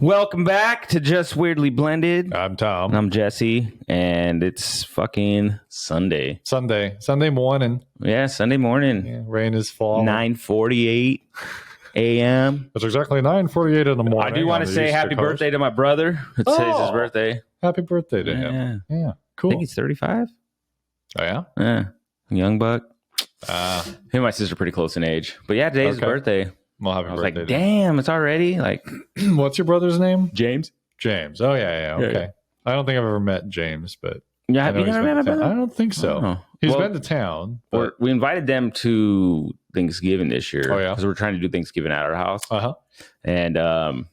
Welcome back to Just Weirdly Blended. I'm Tom. I'm Jesse, and it's fucking Sunday. Sunday morning. Yeah, Sunday morning. Yeah, rain is falling. 9:48 a.m. It's exactly 9:48 in the morning. I do want to say happy birthday to my brother. Today's his birthday. Happy birthday to him. Yeah, cool. I think he's 35. Oh, yeah? Yeah, young buck. Him and my sister are pretty close in age. But yeah, today's his birthday. Well, happy I was birthday. like, damn, it's already like... What's your brother's name? James. James. Oh, yeah. Okay. Yeah. I don't think I've ever met James, but... Yeah, have you never met my brother? I don't think so. Oh. He's been to town. But... We invited them to Thanksgiving this year. Oh, yeah? Because we're trying to do Thanksgiving at our house. Uh-huh. And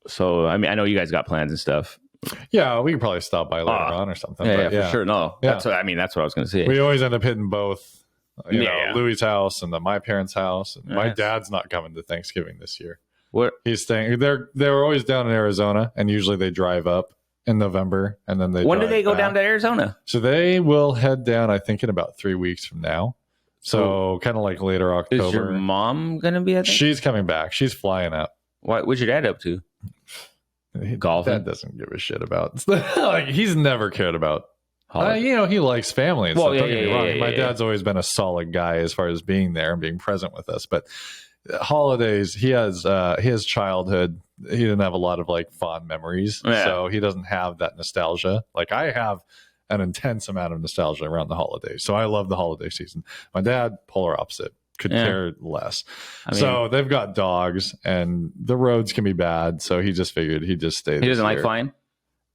so, I mean, I know you guys got plans and stuff. Yeah, we could probably stop by later on or something. Yeah, for sure. No, Yeah. that's what I mean. That's what I was going to say. We always end up hitting both. You know, Yeah. Louis' house and then my parents' house. And my Nice. dad's not coming to Thanksgiving this year. What? He's staying. They're always down in Arizona, and usually they drive up in November, and then When do drive they go back. down to Arizona? So they will head down, I think, in about 3 weeks from now. So kind of like later October. Is your mom going to be at that? She's coming back. She's flying up. What's your dad up to? Golfing? Dad doesn't give a shit about. Like, he's never cared about. Holiday. He likes family. And Well, stuff. Don't yeah, get me yeah, wrong. yeah, My yeah. dad's always been a solid guy as far as being there and being present with us. But holidays, he has his childhood. He didn't have a lot of like fond memories, Yeah. so he doesn't have that nostalgia. Like I have an intense amount of nostalgia around the holidays. So I love the holiday season. My dad, polar opposite. Could care less. I mean, So they've got dogs, and the roads can be bad. So he just figured he'd just stay. he doesn't like flying?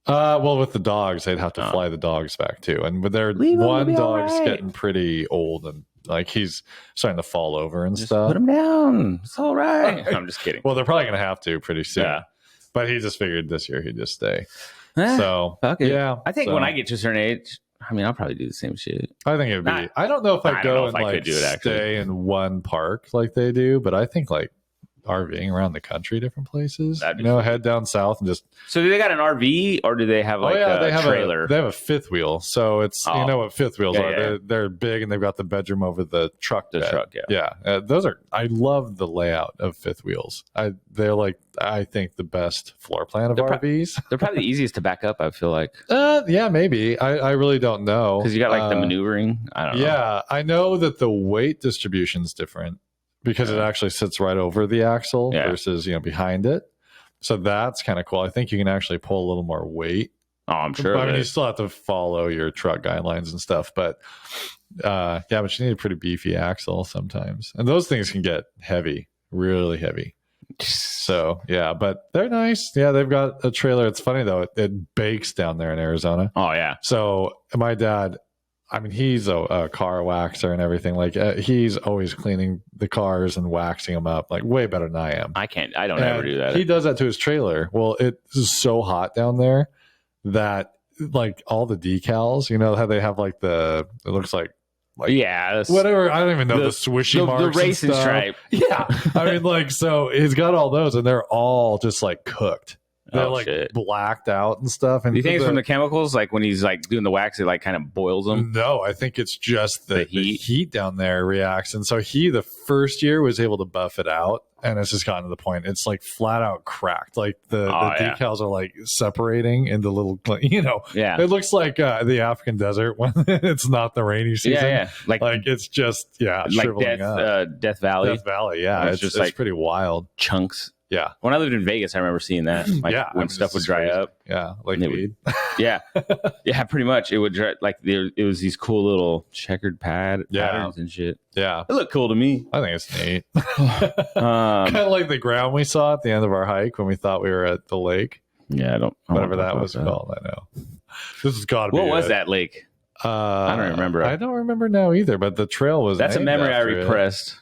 Well, with the dogs, they'd have to fly the dogs back too. And with their Leave 'em, one it'll be all dog's right. getting pretty old, and like he's starting to fall over and Just stuff. put him down. It's all right. I'm just kidding. Well, they're probably going to have to pretty soon. Yeah. But he just figured this year he'd just stay. Eh, So, fuck it. yeah. I think so when I get to a certain age, I mean, I'll probably do the same shit. I think it'd be. Nah. I don't know if I I'd don't know go if and I could like do it, actually. stay in one park like they do, but I think like RVing around the country, different places. That'd be Head down south and just. So do they got an RV or do they have like they a have trailer? they have a fifth wheel, so it's you know what fifth wheels Yeah, are. yeah. They're big and they've got the bedroom over the truck. The bed. truck, yeah. Those are. I love the layout of fifth wheels. They're like I think the best floor plan of RVs. They're probably the easiest to back up, I feel like. Yeah, maybe. I really don't know Because you got like the maneuvering. I don't know. Yeah, I know that the weight distribution is different because it actually sits right over the axle versus behind it. So that's kind of cool. I think you can actually pull a little more weight. Oh, I'm sure. I mean, you still have to follow your truck guidelines and stuff, but but you need a pretty beefy axle sometimes, and those things can get heavy, really heavy. So yeah, but they're nice. Yeah, they've got a trailer. It's funny though; it bakes down there in Arizona. Oh yeah. So my dad, I mean, he's a car waxer and everything. Like he's always cleaning the cars and waxing them up, like way better than I am. I don't ever do that. He does that to his trailer. Well, it's so hot down there that like all the decals, you know how they have like it looks like yeah, whatever. I don't even know the swishy marks, the racing and stuff. stripe. Yeah, I mean, like so he's got all those, and they're all just like cooked. They're like shit. blacked out and stuff. And Do you think it's from the chemicals? Like when he's like doing the wax, it like kind of boils them? No, I think it's just the heat down there reacts. And so the first year was able to buff it out. And it's just gotten to the point. It's like flat out cracked. Like the decals are like separating into little, it looks like the African desert when it's not the rainy season. Yeah. Like it's just, like shriveling up. Death Valley. Death Valley, yeah. It's just like pretty wild. Chunks. Yeah. When I lived in Vegas, I remember seeing that. Like when stuff would dry up. Yeah. Like weed. Yeah. Yeah, pretty much. It would dry, like it was these cool little checkered patterns and shit. Yeah. It looked cool to me. I think it's neat. Kind of like the ground we saw at the end of our hike when we thought we were at the lake. Yeah, whatever that was called. I know. This has got to be What was that lake? I don't remember. I don't remember now either, but the trail was. That's a memory I repressed.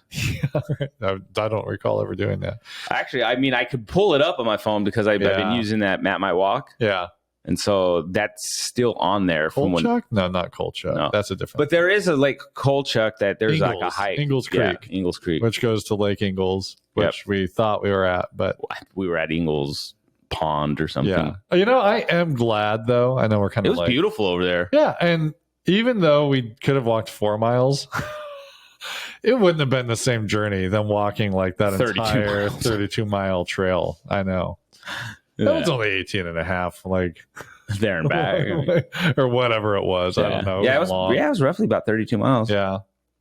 I don't recall ever doing that. Actually, I mean, I could pull it up on my phone because I've been using that Matt Might Walk. Yeah. And so that's still on there. Kolchak? No, not Kolchak. No. That's a different. But there is a Lake Kolchak that there's Ingalls. like a hike. Ingalls Creek. Yeah, Ingalls Creek. Which goes to Lake Ingalls, which we thought we were at, but we were at Ingalls Pond or something. Yeah. I am glad though. I know we're kind of It was beautiful over there. Yeah. And even though we could have walked 4 miles, it wouldn't have been the same journey than walking like that 32 entire miles. 32-mile trail. I know. That was only 18 and a half, like there and back. or whatever it was. I don't know. It was roughly about 32 miles. Yeah.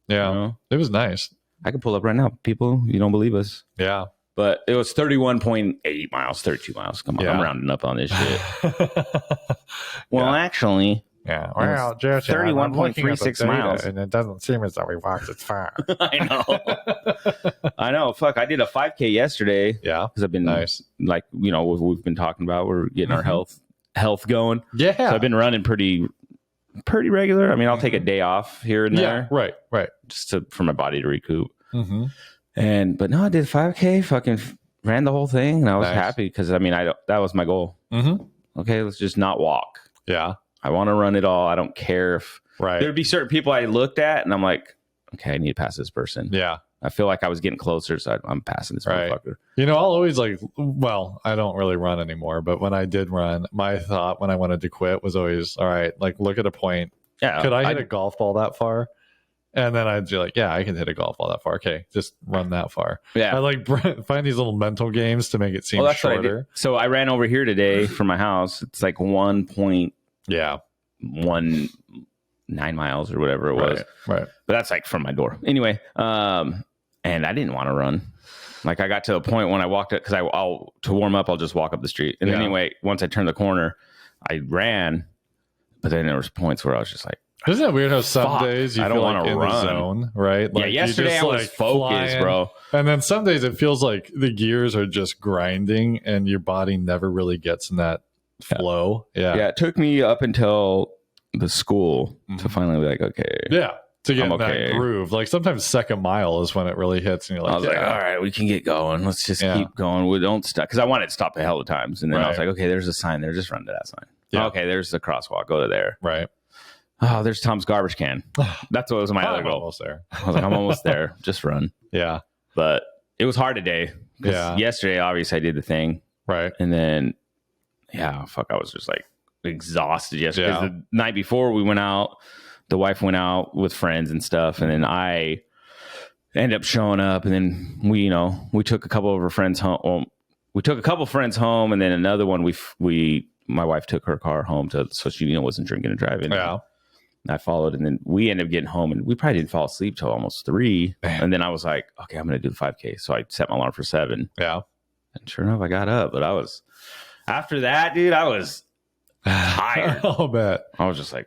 You know? It was nice. I can pull up right now. People, you don't believe us. Yeah. But it was 31.8 miles, 32 miles. Come on, I'm rounding up on this shit. Well, actually, well, Jesse, 31.36 miles. And it doesn't seem as though we walked as far. I know. Fuck, I did a 5K yesterday. Yeah. Because I've been like, we've been talking about, we're getting our health going. Yeah. So I've been running pretty regular. I mean, I'll take a day off here and there. Yeah, right. Just for my body to recoup. Mm-hmm. But no, I did 5K, fucking ran the whole thing, and I was happy because, I mean, that was my goal. Mm-hmm. Okay, let's just not walk. Yeah. I want to run it all. I don't care if there'd be certain people I looked at, and I'm like, okay, I need to pass this person. Yeah. I feel like I was getting closer, so I'm passing this motherfucker. I'll always I don't really run anymore, but when I did run, my thought when I wanted to quit was always, all right, like look at a point. Yeah. Could I hit a golf ball that far? And then I'd be like, yeah, I can hit a golf ball that far. Okay, just run that far. Yeah. I find these little mental games to make it seem shorter. So I ran over here today from my house. It's like 1.19 miles or whatever it was. Right. But that's like from my door. Anyway, and I didn't want to run. Like I got to a point when I walked up because I'll to warm up, I'll just walk up the street. And anyway, once I turned the corner, I ran. But then there was points where I was just like, isn't it weird how some days you feel like in the zone, right? Like yesterday I was focused, bro. And then some days it feels like the gears are just grinding and your body never really gets in that flow. Yeah. Yeah. It took me up until the school to finally be like, okay. Yeah. To get in that groove. Like sometimes second mile is when it really hits and you're like, I was like, all right, we can get going. Let's just keep going. We don't stop. Because I wanted to stop a hell of times. And then I was like, okay, there's a sign there. Just run to that sign. Yeah. Okay, there's the crosswalk. Go to there. Right. Oh, there's Tom's garbage can. That's what was my other goal. Almost there. I was like, I'm almost there. Just run. Yeah. But it was hard today. Yeah. Yesterday, obviously, I did the thing. Right. And then, I was just like exhausted yesterday. Because the night before we went out, the wife went out with friends and stuff. And then I ended up showing up. And then we took a couple of our friends home. Well, we took a couple of friends home. And then another one, my wife took her car home so she wasn't drinking and driving. Yeah. I followed, and then we ended up getting home, and we probably didn't fall asleep till almost 3. Damn. And then I was like, okay, I'm going to do the 5K. So I set my alarm for 7. Yeah. And sure enough, I got up. But after that, dude, I was tired. I'll bet. I was just like,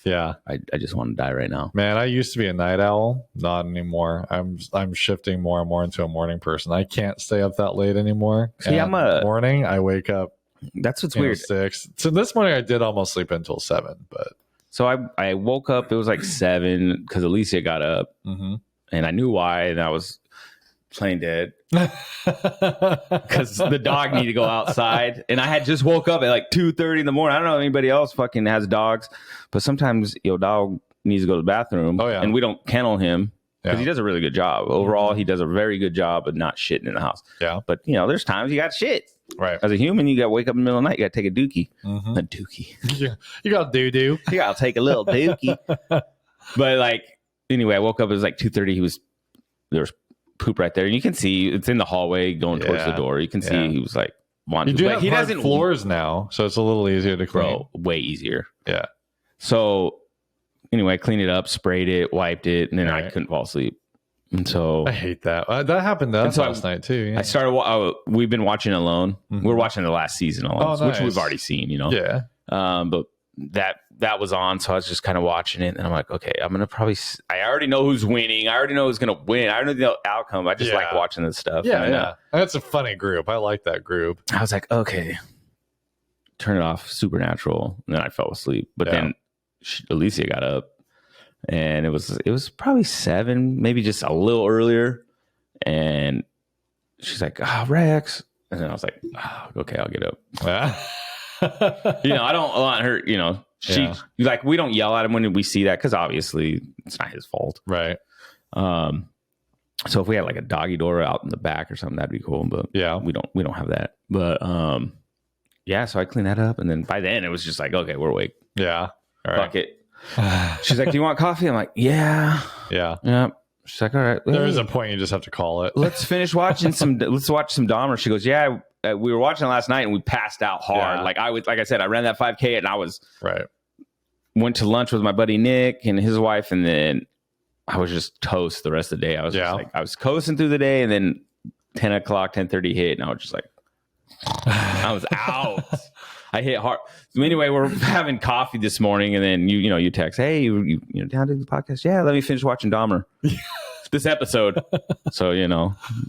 I just want to die right now. Man, I used to be a night owl. Not anymore. I'm shifting more and more into a morning person. I can't stay up that late anymore. See, I'm a morning. I wake up. That's what's weird. 6. So this morning I did almost sleep until 7, but. So I woke up, it was like 7 because Alicia got up and I knew why. And I was playing dead because the dog needed to go outside. And I had just woke up at like 2:30 in the morning. I don't know if anybody else fucking has dogs, but sometimes your dog needs to go to the bathroom. Oh, yeah. And we don't kennel him because he does a really good job. Overall, he does a very good job of not shitting in the house. Yeah. But, there's times you got shit. Right. As a human, you got to wake up in the middle of the night. You got to take a dookie. A dookie. You got doo-doo. You got to take a little dookie. But anyway, I woke up. It was like 2:30. There was poop right there. And you can see it's in the hallway going towards the door. You can see he was like wanting to. He doesn't floors now, so it's a little easier to clean. Way easier. Yeah. So anyway, I cleaned it up, sprayed it, wiped it, and then I couldn't fall asleep. And so I hate that. That happened to us last night too. Yeah. I started. We've been watching Alone. We're watching the last season Alone, which we've already seen. Yeah. But that was on, so I was just kind of watching it, and I'm like, okay, I'm gonna probably. I already know who's winning. I already know who's gonna win. I already know the outcome. I just like watching this stuff. Yeah. That's a funny group. I like that group. I was like, okay, turn it off. Supernatural, and then I fell asleep. But then Alicia got up. And it was probably 7, maybe just a little earlier. And she's like, Rex. And then I was like, okay, I'll get up. I don't want her, we don't yell at him when we see that because obviously it's not his fault. Right. So if we had like a doggy door out in the back or something, that'd be cool. But we don't have that. But so I cleaned that up. And then by then it was just like, okay, we're awake. Yeah. All right. Fuck it. She's like, do you want coffee? I'm like, yeah. She's like, all right. There is a point you just have to call it. Let's watch some Dahmer. She goes, yeah, we were watching it last night and we passed out hard. Like I said, I ran that 5K and I was went to lunch with my buddy Nick and his wife, and then I was just toast the rest of the day. I was just like, I was coasting through the day, and then 10 o'clock, 10:30 hit, and I was just like, I was out. I hit hard. So anyway, we're having coffee this morning, and then you text, hey, you down to the podcast? Yeah, let me finish watching Dahmer. This episode. So,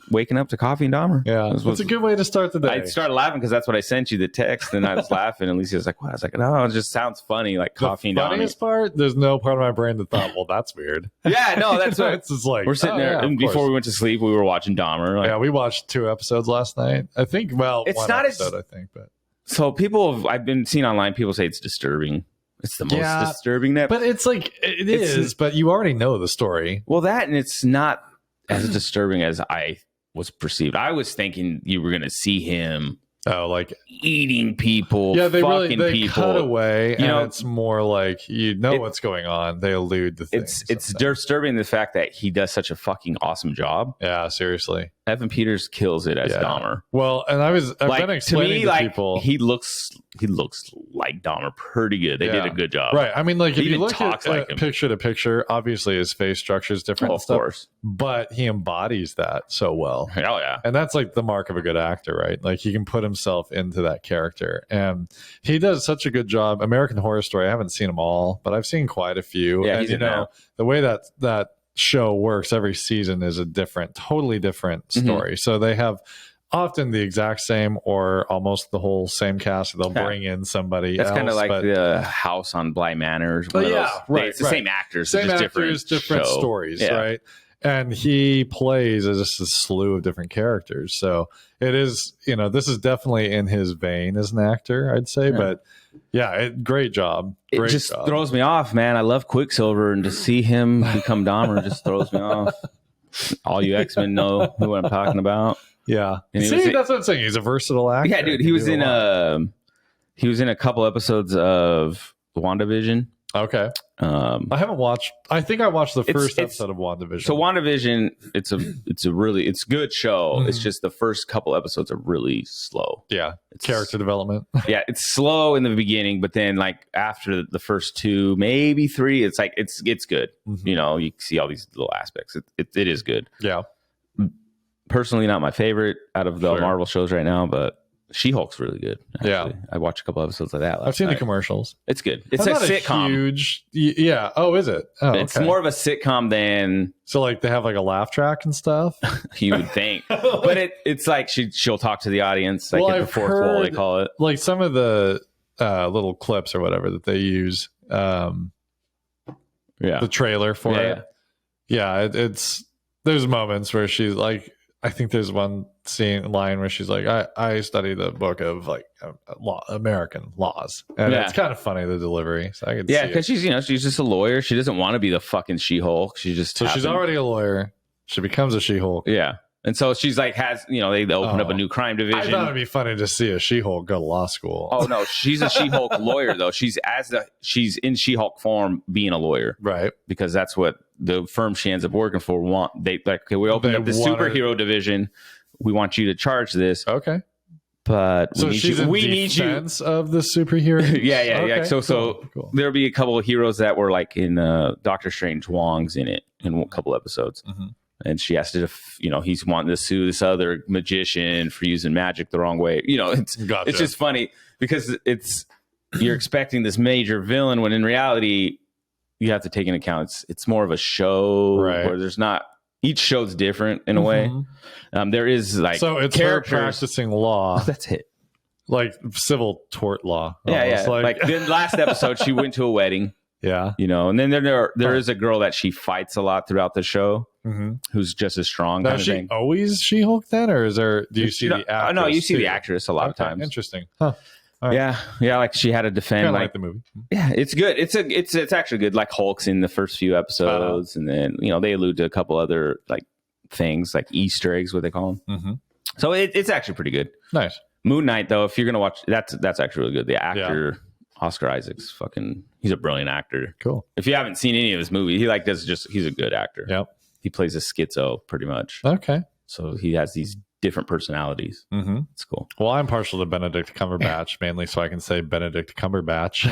waking up to coffee and Dahmer. Yeah. It's a good way to start the day. I started laughing because that's what I sent you, the text, and I was laughing. And Lucy was like, what? I was like, no, it just sounds funny, like coffee and Dahmer. The funniest part, there's no part of my brain that thought, well, that's weird. Yeah, no, that's what it's just like, we're sitting there. And before we went to sleep, we were watching Dahmer. Like, we watched 2 episodes last night. I think, it's one not episode, I think. But so I've been seeing online, people say it's disturbing. It's the most disturbing that. But it's like, it is, but you already know the story. Well, and it's not as disturbing as I was perceived. I was thinking you were going to see him like eating people, they people. cut away, and it's more like what's going on. They allude to things. It's disturbing the fact that he does such a fucking awesome job. Yeah, seriously. Evan Peters kills it as Dahmer. Well, and I've been explaining to people, he looks like Dahmer pretty good. They did a good job, right? I mean, like if you look at picture to picture, obviously his face structure is different, of course, but he embodies that so well. Hell yeah, and that's like the mark of a good actor, right? Like he can put himself into that character, and he does such a good job. American Horror Story, I haven't seen them all, but I've seen quite a few. Yeah, and the way that show works, every season is a totally different story. So they have often the exact same or almost the whole same cast. They'll bring in somebody else. That's kind of like the House on Bly Manor. It's the same actors, different stories, right? And he plays just a slew of different characters. So it is, this is definitely in his vein as an actor, I'd say. But great job. It just throws me off, man. I love Quicksilver, and to see him become Dahmer just throws me off. All you X-Men know who I'm talking about. Yeah. That's what I'm saying. He's a versatile actor. Yeah, dude. He was in a couple episodes of WandaVision. Okay. I haven't watched. I think I watched the first episode of WandaVision. So WandaVision, it's a good show. It's just the first couple episodes are really slow. Yeah, it's character development. Yeah, it's slow in the beginning, but then like after the first 2, maybe 3, it's like it's good. Mm-hmm. You see all these little aspects. It is good. Yeah. Personally, not my favorite out of the Marvel shows right now, but She-Hulk's really good. Actually. Yeah, I watched a couple episodes of that. I've seen the commercials. It's good. It's a sitcom. Yeah. Oh, is it? Oh, it's more of a sitcom than. So like they have like a laugh track and stuff. You would think, but it's like she'll talk to the audience like at the fourth wall, they call it. Like some of the little clips or whatever that they use. The trailer for it. Yeah, it's there's moments where she's like. I think there's one line where she's like, I study the book of like American laws. And it's kind of funny, the delivery. So I could see because she's just a lawyer. She doesn't want to be the fucking She-Hulk. She's already a lawyer. She becomes a She-Hulk. Yeah. And so she's like, they open up a new crime division. I thought it'd be funny to see a She-Hulk go to law school. Oh no, she's a She-Hulk lawyer though. She's in She-Hulk form being a lawyer. Right. Because that's what the firm she ends up working for want. We open up the superhero division. We want you to charge this. Okay. But we need you of the superhero. Yeah. Okay, so cool. There'll be a couple of heroes that were like in Doctor Strange. Wong's in it in a couple episodes. Mm-hmm. And she has to, he's wanting to sue this other magician for using magic the wrong way. It's just funny because you're expecting this major villain when in reality you have to take into account it's more of a show where there's not. Each show's different in a way. There is like so it's her practicing law. That's it. Like civil tort law. Yeah. Like the last episode, she went to a wedding. Yeah. And then there is a girl that she fights a lot throughout the show. Mm-hmm. Who's just as strong. Now, is she always She-Hulk then, or do you see the actress? No, you see the actress a lot of times. Interesting. Huh. Right. Yeah. Like she had to defend. Like the movie. Yeah, it's good. It's actually good. Like Hulk's in the first few episodes, and then they allude to a couple other like things like Easter eggs, what they call them. Mm-hmm. So it's actually pretty good. Nice. Moon Knight, though, if you're gonna watch, that's actually really good. The actor Oscar Isaac's he's a brilliant actor. Cool. If you haven't seen any of his movies, he's a good actor. Yep. He plays a schizo pretty much. Okay. So he has these different personalities. Mm-hmm. It's cool. Well, I'm partial to Benedict Cumberbatch mainly, so I can say Benedict Cumberbatch.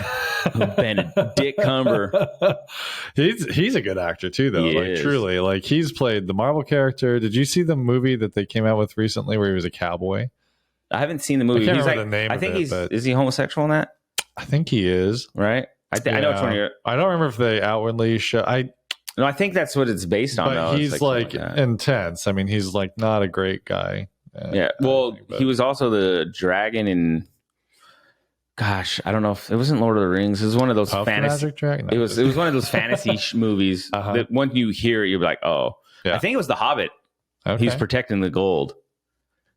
Benedict Cumber. He's a good actor too, though. Truly, like he's played the Marvel character. Did you see the movie that they came out with recently where he was a cowboy? I haven't seen the movie. I can't remember the name. I think but is he homosexual in that? I think he is. Right. I know which one you're. I don't remember if they outwardly show. No, I think that's what it's based on. But though. he's like intense. I mean, he's like not a great guy. Yeah. Well, he was also the dragon in. Gosh, I don't know if it wasn't Lord of the Rings. It was one of those fantasy. Dragon? No, it was one of those fantasy movies that when you hear it, you're like, oh. Yeah. I think it was The Hobbit. Okay. He's protecting the gold.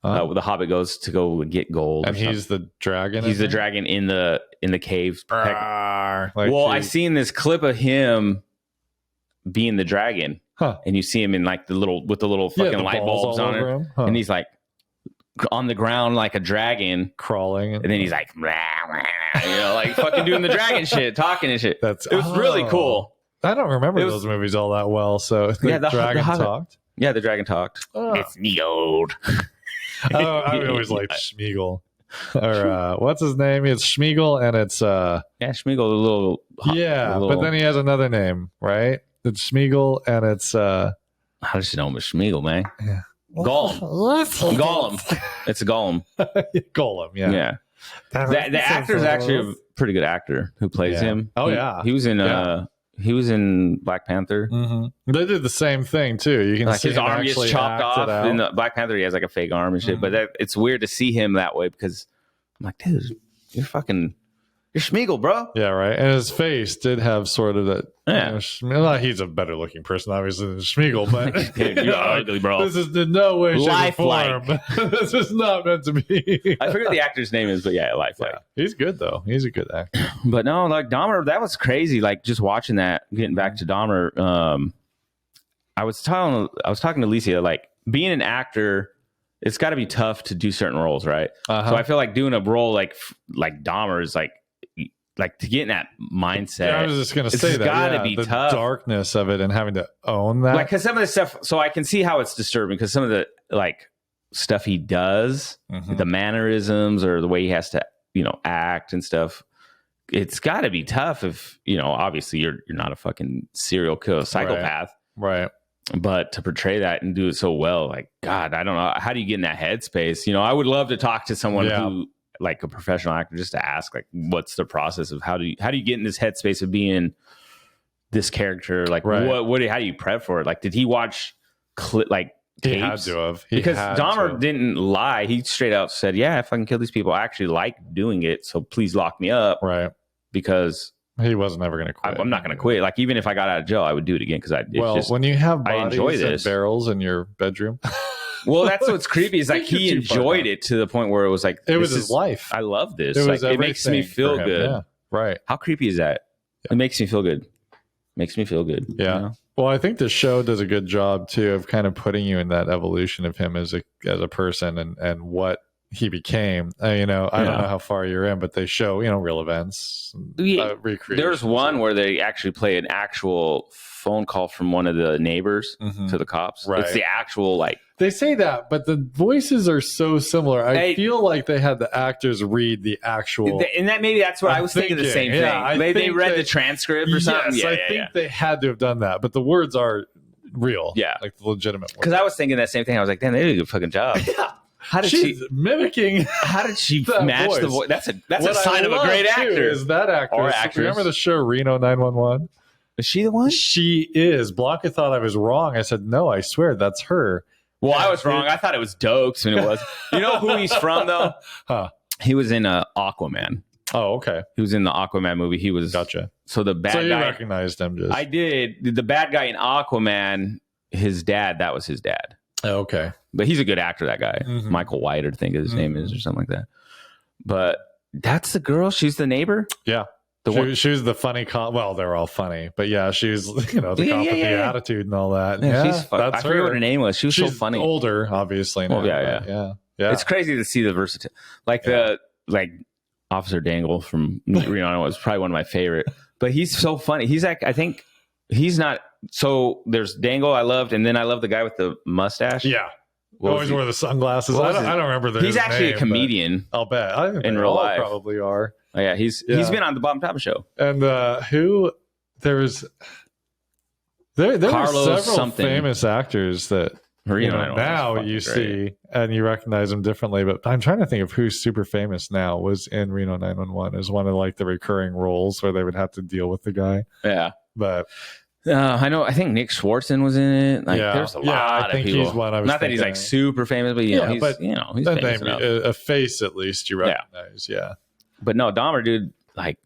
The Hobbit goes to go get gold, and he's the dragon. He's the dragon in the caves. I seen this clip of him being the dragon, and you see him in like the little fucking light bulbs on it, and he's like on the ground like a dragon crawling, and then he's like, like fucking doing the dragon shit, talking and shit. It was really cool. I don't remember those movies all that well. So the dragon talked. Yeah, the dragon talked. It's the old. I always liked Schmeagol. Or what's his name? It's Schmeagol, and it's Schmeagol, but then he has another name, right? It's Schmeagol, and it's how does she know him as Schmeagol, man? Yeah. Gollum. It's a Gollum. Gollum, yeah. The actor is actually a pretty good actor who plays him. He was in Black Panther. Mm-hmm. They did the same thing too. You can like see his arm gets chopped off. In the Black Panther, he has like a fake arm and shit. But it's weird to see him that way because I'm like, dude, you're Schmeagol, bro. Yeah, right. And his face did have sort of that. Yeah, he's a better looking person, obviously, than Schmeagol. But dude, you're ugly, bro. This is in no way, shape, or form. This is not meant to be. I forget what the actor's name is, but lifelike. Yeah. He's good though. He's a good actor. But no, like Dahmer, that was crazy. Like just watching that, getting back to Dahmer. I was talking to Alicia, like being an actor. It's got to be tough to do certain roles, right? So I feel like doing a role like Dahmer is like to get in that mindset. I was just going to say that. It's got to be the tough. Darkness of it and having to own that. Like, because some of the stuff, so I can see how it's disturbing because some of the like stuff he does, the mannerisms or the way he has to, act and stuff. It's got to be tough if, obviously you're not a fucking serial killer psychopath. Right. But to portray that and do it so well, like, God, I don't know. How do you get in that headspace? I would love to talk to someone who, like a professional actor, just to ask like what's the process of how do you get in this headspace of being this character, like how do you prep for it? Like did he watch tapes? He had to have because Dahmer didn't lie. He straight out said, yeah, if I can kill these people, I actually like doing it, so please lock me up, right? Because he wasn't ever going to quit. I'm not going to quit. Like even if I got out of jail, I would do it again because when you have bodies and barrels in your bedroom. Well, that's what's creepy is like he enjoyed it to the point where it was like it was his life. I love this. It makes me feel good. Yeah, right. How creepy is that? Yeah. It makes me feel good. Yeah. Well, I think the show does a good job too of kind of putting you in that evolution of him as a person and what he became. I don't know how far you're in, but they show real events, recreation. There's one where they actually play an actual phone call from one of the neighbors to the cops. Right. It's the actual they say that, but the voices are so similar. I feel like they had the actors read the actual, and that's what I was thinking. The same thing. They read the transcript or something. Yes, I think they had to have done that, but the words are real. Yeah, like the legitimate. Because I was thinking that same thing. I was like, damn, they did a good fucking job. Yeah. How did she mimicking? How did she match voice. The voice? That's a sign of a great actor. Is that actress? Or actress. Remember the show Reno 911? Is she the one? She is. Blanca thought I was wrong. I said, no, I swear that's her. Well, I was wrong. I thought it was Dokes, and it was. You know who he's from, though? He was in Aquaman. Oh, okay. He was in the Aquaman movie. He was. Gotcha. So the bad guy. So you recognized him just. I did. The bad guy in Aquaman, his dad, that was his dad. Oh, okay. But he's a good actor, that guy. Michael White, I think his name is, or something like that. But that's the girl. She's the neighbor? Yeah. She was the funny cop. Well, they're all funny, but yeah, she's the cop with the attitude and all that. Yeah, she's I forget what her name was. She's so funny. Older, obviously. Now, yeah. It's crazy to see the versatility. Like Officer Dangle from Reno was probably one of my favorite. But he's so funny. He's like, I think he's not. So there's Dangle I loved, and then I love the guy with the mustache. Yeah. Always wore the sunglasses. I don't remember. He's actually a comedian. I'll bet. I think in real life, probably are. Oh, yeah, he's been on the Bob and Papa show. And there were several famous actors that now you see and you recognize them differently. But I'm trying to think of who's super famous now. Was in Reno 911 as one of like the recurring roles where they would have to deal with the guy. Yeah, but. I know. I think Nick Swartzen was in it. Like, there's a lot of people. He's one I was Not that he's like super famous, but he's famous enough. A face at least you recognize. Yeah. But no, Dahmer, dude. Like,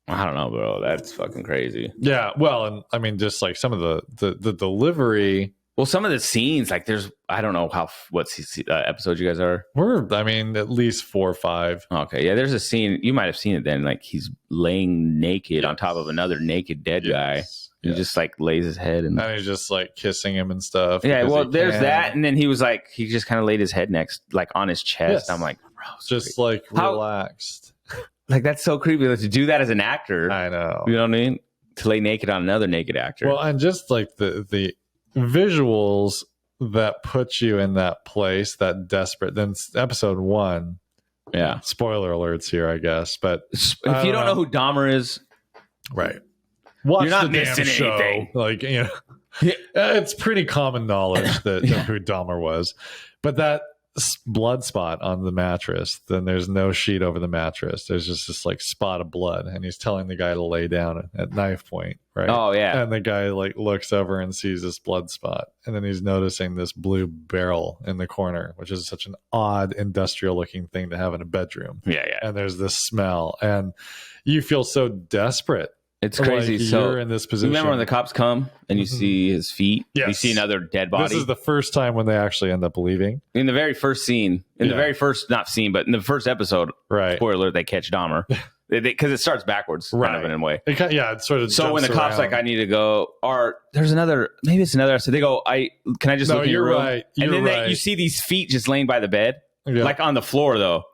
I don't know, bro. That's fucking crazy. Yeah. Well, and I mean, just like some of the delivery. Well, some of the scenes, like, I don't know what episodes you guys are. At least 4 or 5. Okay, yeah. There's a scene you might have seen it then. Like, he's laying naked on top of another naked dead guy. He just like lays his head and he's just like kissing him and stuff. Yeah, well, there's that, and then he just kind of laid his head next, like on his chest. Yes. I'm like, bro, just creepy. Like relaxed. Like that's so creepy. Like, to do that as an actor, I know. You know what I mean? To lay naked on another naked actor. Well, and just like the visuals that put you in that place, that desperate. Then episode 1. Yeah. Spoiler alerts here, I guess. But if you don't know who Dahmer is, right. Watch You're not missing anything. Like, it's pretty common knowledge that who Dahmer was. But that blood spot on the mattress, then there's no sheet over the mattress. There's just this like spot of blood, and he's telling the guy to lay down at knife point, right? Oh yeah. And the guy like looks over and sees this blood spot, and then he's noticing this blue barrel in the corner, which is such an odd industrial looking thing to have in a bedroom. Yeah, yeah. And there's this smell, and you feel so desperate. It's crazy. Like so you're in this position. Remember when the cops come and you see his feet? Yes. You see another dead body. This is the first time when they actually end up leaving. In the very first scene, in the very first, not scene, but in the first episode, right? Spoiler alert, they catch Dahmer. Because it starts backwards, kind of in a way. It sort of. So when the cops like, I need to go, or there's maybe it's another. So they go, can I just look in your room? Right. And then you see these feet just laying by the bed, like on the floor though,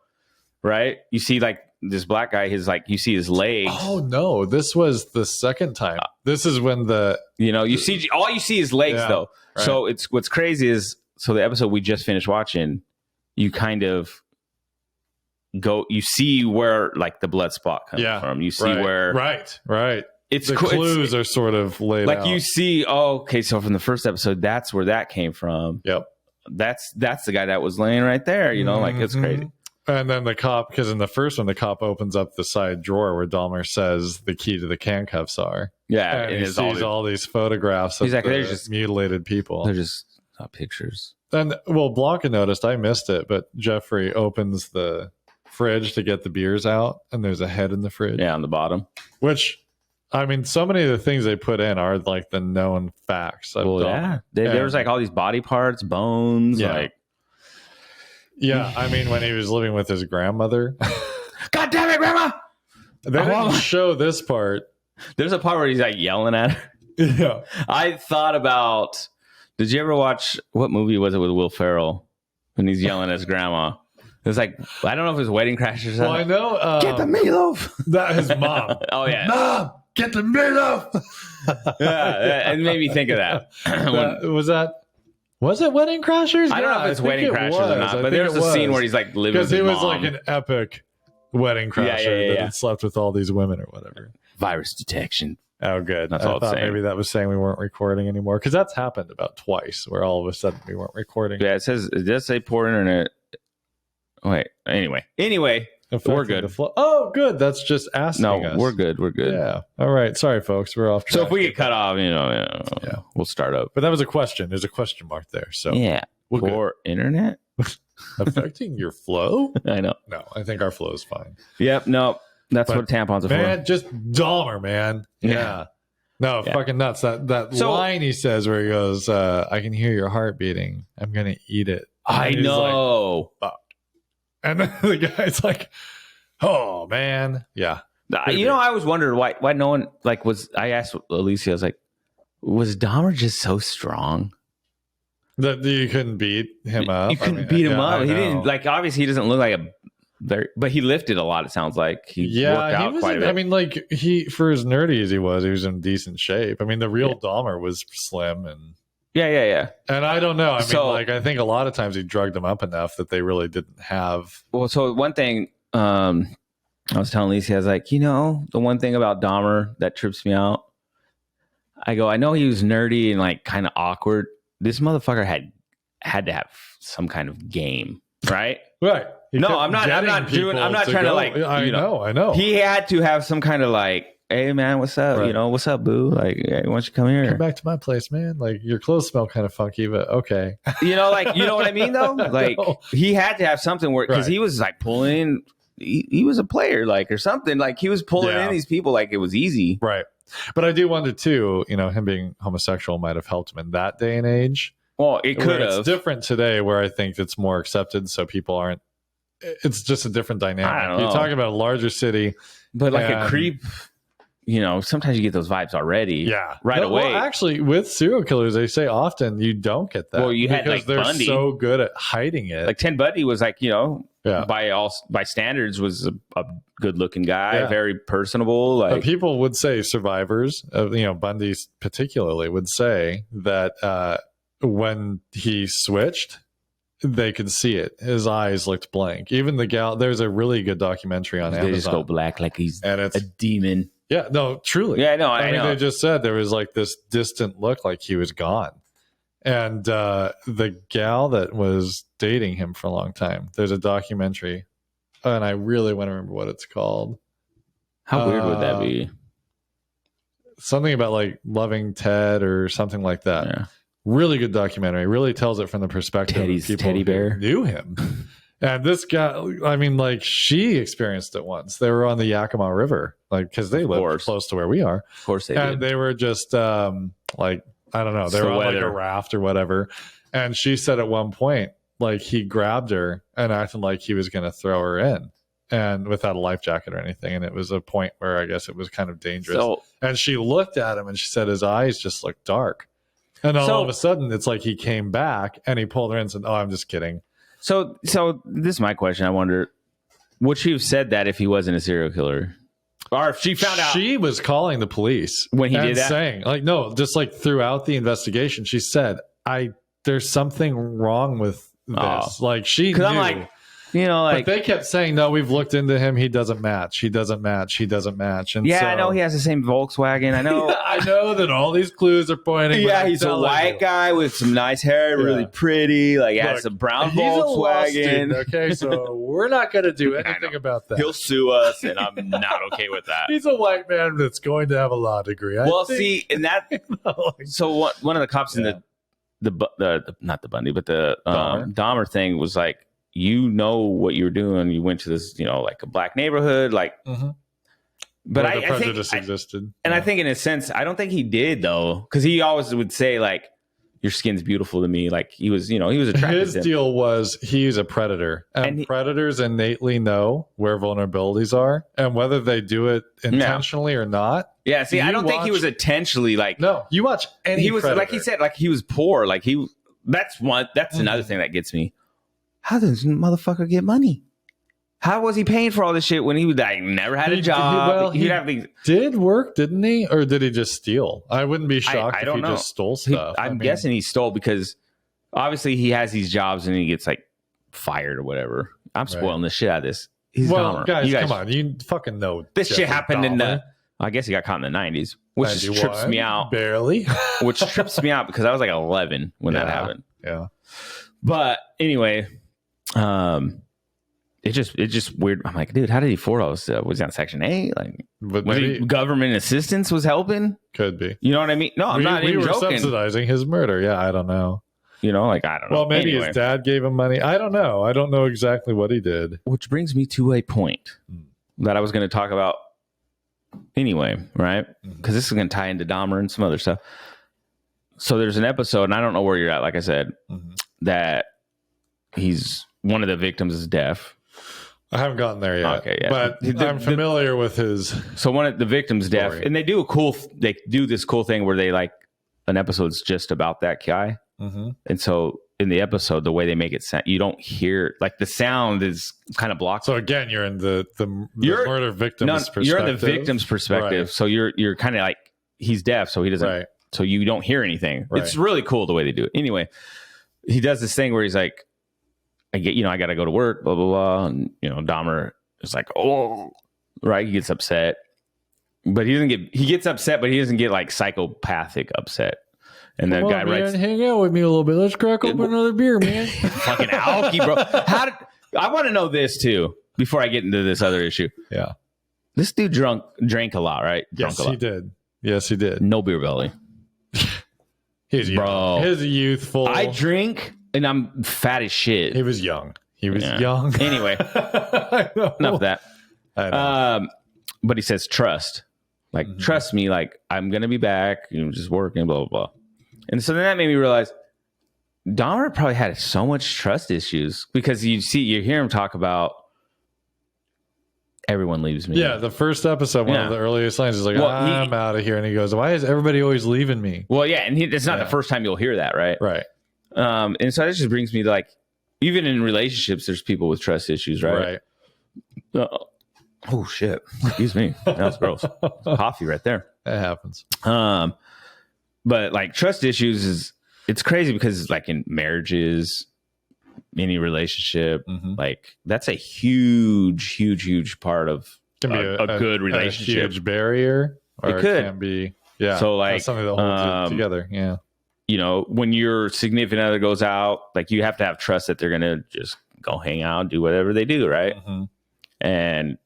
right? You see like this black guy, you see his legs. Oh no, this was the second time. This is when you see all you see is legs though. Right. So what's crazy is the episode we just finished watching, you kind of you see where like the blood spot comes from. You see where right. It's the clues are sort of laid like out. You see. Oh, okay. So from the first episode, that's where that came from. Yep. That's the guy that was laying right there. Like it's crazy. And then the cop, because in the first one, the cop opens up the side drawer where Dahmer says the key to the handcuffs are. Yeah, and he sees all these photographs of they're just mutilated people. They're just pictures. And well, Blanca noticed, I missed it, but Jeffrey opens the fridge to get the beers out, and there's a head in the fridge. Yeah, on the bottom. Which, I mean, so many of the things they put in are like the known facts. There was like all these body parts, bones, Yeah, I mean, when he was living with his grandmother. God damn it, Grandma! They didn't show this part. There's a part where he's like yelling at her. Yeah. I thought about, did you ever watch, what movie was it with Will Ferrell? When he's yelling at his grandma. It was like, I don't know if it was Wedding Crashers or something. Well, I know. Get the meatloaf! That his mom. Oh, yeah. Mom, get the meatloaf! Yeah, it made me think of that. Was it Wedding Crashers? I don't know if it's Wedding Crashers or not, but there's a scene where he's like living with his mom. Because it was like an epic wedding crasher that had slept with all these women or whatever. Virus detection. Oh, good. That's I all thought maybe that was saying we weren't recording anymore, because that's happened about twice where all of a sudden we weren't recording. Yeah, it does say poor internet. Wait, anyway, we're good. Oh, good. That's just asking us. No, we're good. Yeah. All right. Sorry, folks. We're off track. So if we get cut off, we'll start up. But that was a question. There's a question mark there. So yeah, poor internet affecting your flow. I know. No, I think our flow is fine. Yep. No, that's what tampons are for. Man, just Dahmer, man. Yeah. No, fucking nuts. That line he says where he goes, "I can hear your heart beating. I'm gonna eat it." I know. Like, fuck. And then the guy's like, "Oh man, yeah." I was wondering why no one I asked Alicia, I was like, was Dahmer just so strong that you couldn't beat him up? You couldn't beat him up. He didn't obviously he doesn't look like but he lifted a lot. It sounds like he worked out quite a bit. I mean, for as nerdy as he was in decent shape. I mean, the real Dahmer was slim and Yeah. And I don't know. I mean, I think a lot of times he drugged them up enough that they really didn't have. Well, so one thing I was telling Lisa, I was like, the one thing about Dahmer that trips me out, I go, I know he was nerdy and like kind of awkward. This motherfucker had to have some kind of game, right? Right. I'm not trying to like, I know. He had to have some kind of like, hey man, what's up? Right. What's up, boo? Like, hey, why don't you come here? Come back to my place, man. Like, your clothes smell kind of funky, but okay. You know what I mean though? Like, he had to have something where, because he was like pulling, he was a player, like, or something. Like, he was pulling in these people like it was easy. Right. But I do wonder too, him being homosexual might have helped him in that day and age. Well, it could have. It's different today where I think it's more accepted, so people aren't. It's just a different dynamic. You're talking about a larger city. But like a creep, sometimes you get those vibes already. Yeah. Away. Well, actually, with serial killers, they say often you don't get that. Well, you had because like they're Bundy. So good at hiding it. Like Ted Bundy was like, by standards was a good looking guy, very personable. Like, but people would say, survivors of Bundy particularly would say that when he switched, they could see it. His eyes looked blank. Even the gal. There's a really good documentary on Amazon. They just go black like he's a demon. Yeah, no, truly. Yeah, no, I know. They just said there was like this distant look like he was gone. And the gal that was dating him for a long time, there's a documentary, and I really want to remember what it's called. How weird would that be? Something about like loving Ted or something like that. Yeah. Really good documentary. Really tells it from the perspective of people teddy bear who knew him. And this guy, I mean, like, she experienced it once. They were on the Yakima River, like, because they live close to where we are. Of course they did. And they were just like, I don't know, they were on like a raft or whatever. And she said at one point, like, he grabbed her and acted like he was going to throw her in, and without a life jacket or anything. And it was a point where I guess it was kind of dangerous. And she looked at him and she said his eyes just looked dark. And all of a sudden, it's like he came back and he pulled her in and said, "Oh, I'm just kidding." So this is my question. I wonder, would she have said that if he wasn't a serial killer? Or if she found out? She was calling the police when he did that? Saying, like, no, just like throughout the investigation, she said, there's something wrong with this. Like, she knew. I'm like, like, but they kept saying, no, we've looked into him. He doesn't match. He doesn't match. He doesn't match. And I know he has the same Volkswagen. I know. I know that all these clues are pointing. Yeah, he's a white guy with some nice hair, really pretty. Like, has a brown Volkswagen. Okay, so we're not going to do anything about that. He'll sue us, and I'm not okay with that. He's a white man that's going to have a law degree. See, in that. So one of the cops in the not the Bundy, but the Dahmer thing was like, what you were doing. You went to this, like a black neighborhood, like. Mm-hmm. But where the prejudice existed, and I think in a sense, I don't think he did though, because he always would say like, "Your skin's beautiful to me." Like he was, he was attracted. His deal was he's a predator, and predators innately know where vulnerabilities are, and whether they do it intentionally or not. Yeah, see, I don't think he was intentionally like. No, you watch any. He was predator. Like he said, like he was poor. Like he. That's another thing that gets me. How does this motherfucker get money? How was he paying for all this shit when he never had a job? He did work, didn't he? Or did he just steal? I wouldn't be shocked if he just stole stuff. I'm guessing he stole because obviously he has these jobs and he gets like fired or whatever. I'm spoiling the shit out of this. He's Dahmer. Guys, come on. You fucking know. This shit happened in the... I guess he got caught in the 90s, which just trips me out. Barely. Which trips me out because I was like 11 when that happened. Yeah. But anyway... It's just weird. I'm like, dude, how did he afford all this stuff? Was he on Section 8? Like, government assistance was helping? Could be. You know what I mean? No, I'm not even joking. We were subsidizing his murder. Yeah, I don't know. I don't know. Well, maybe his dad gave him money. I don't know. I don't know exactly what he did. Which brings me to a point that I was going to talk about anyway, right? Because this is going to tie into Dahmer and some other stuff. So there's an episode, and I don't know where you're at, like I said, that one of the victims is deaf. I haven't gotten there yet. Okay, yeah. But I'm familiar with his. So one of the victims deaf, and they do this cool thing where they like an episode's just about that guy, and so in the episode, the way they make it sound, you don't hear like the sound is kind of blocked. So again, you're in the murder victim's perspective. You're in the victim's perspective, right. So you're kind of like he's deaf, so he doesn't so you don't hear anything. Right. It's really cool the way they do it. Anyway, he does this thing where he's like, I got to go to work, blah, blah, blah. And, Dahmer is like, oh, right. He gets upset, but he gets upset, but he doesn't get like psychopathic upset. And the guy writes, hang out with me a little bit. Let's crack open another beer, man. Fucking alky, bro. I want to know this too before I get into this other issue. Yeah. This dude drank a lot, right? Yes, he did. Yes, he did. No beer belly. He's young. Bro. He's youthful. I drink and I'm fat as shit. He was young. Young. Anyway, enough of that. But he says trust. Like, trust me, like, I'm going to be back. Just working, blah, blah, blah. And so then that made me realize Dahmer probably had so much trust issues because you hear him talk about everyone leaves me. Yeah, the first episode, one of the earliest lines is like, I'm out of here. And he goes, why is everybody always leaving me? Well, yeah, and it's not the first time you'll hear that, right? Right. And so that just brings me to, like, even in relationships, there's people with trust issues, right? Right. Oh, shit. Excuse me. That was gross. Coffee right there. That happens. But, like, trust issues it's crazy because, like, in marriages, any relationship, like, that's a huge part of a good relationship. A huge barrier. Or it could. Can be. Yeah. So, like, that's something that holds it together. Yeah. When your significant other goes out, like, you have to have trust that they're going to just go hang out, do whatever they do, right? And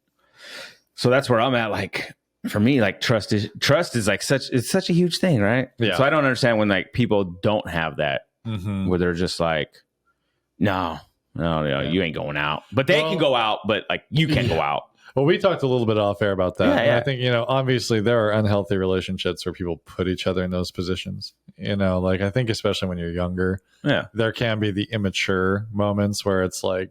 so that's where I'm at. Like, for me, like, trust is like it's such a huge thing, right? Yeah. So I don't understand when, like, people don't have that, where they're just like, no, you ain't going out. But they can go out, but, like, you can't go out. Well, we talked a little bit off air about that. Yeah. I think, obviously there are unhealthy relationships where people put each other in those positions. Like, I think especially when you're younger, there can be the immature moments where it's like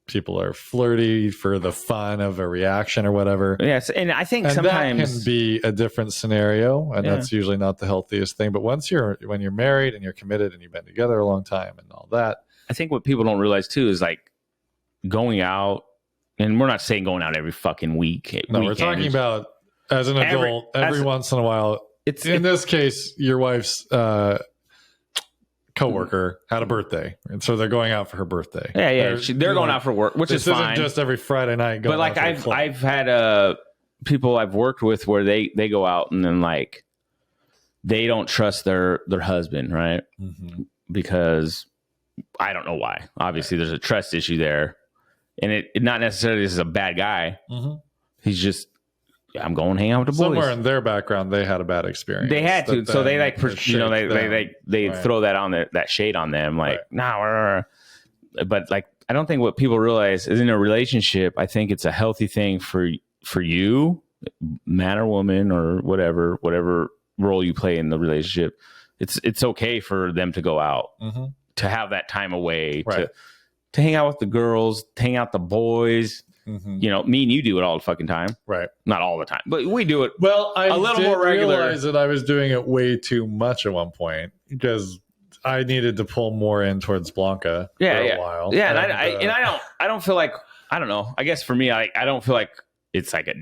people are flirty for the fun of a reaction or whatever. Yes, and I think sometimes that can be a different scenario, and that's usually not the healthiest thing. But when you're married and you're committed and you've been together a long time and all that, I think what people don't realize too is, like, going out. And we're not saying going out every fucking week. No, we're talking about as an adult, every once in a while. In this case, your wife's coworker had a birthday, and so they're going out for her birthday. Yeah. They're going out for work, which is fine. Isn't just every Friday night. Going but, like, I've had people I've worked with where they go out and then, like, they don't trust their husband, right? Because I don't know why. Obviously, there's a trust issue there. And it not necessarily this is a bad guy. He's just, I'm going to hang out with the boys. Somewhere in their background, they had a bad experience. They had to, so they, like, they throw that on that shade on them, like, nah. But, like, I don't think what people realize is in a relationship. I think it's a healthy thing for you, man or woman or whatever role you play in the relationship. It's okay for them to go out, to have that time away, to hang out with the girls, to hang out with the boys. Me and you do it all the fucking time. Right. Not all the time, but we do it. Well, I a little more regular. Realize that I was doing it way too much at one point because I needed to pull more in towards Blanca for a while. Yeah. And I don't feel like, I don't know. I guess for me, I don't feel like it's like a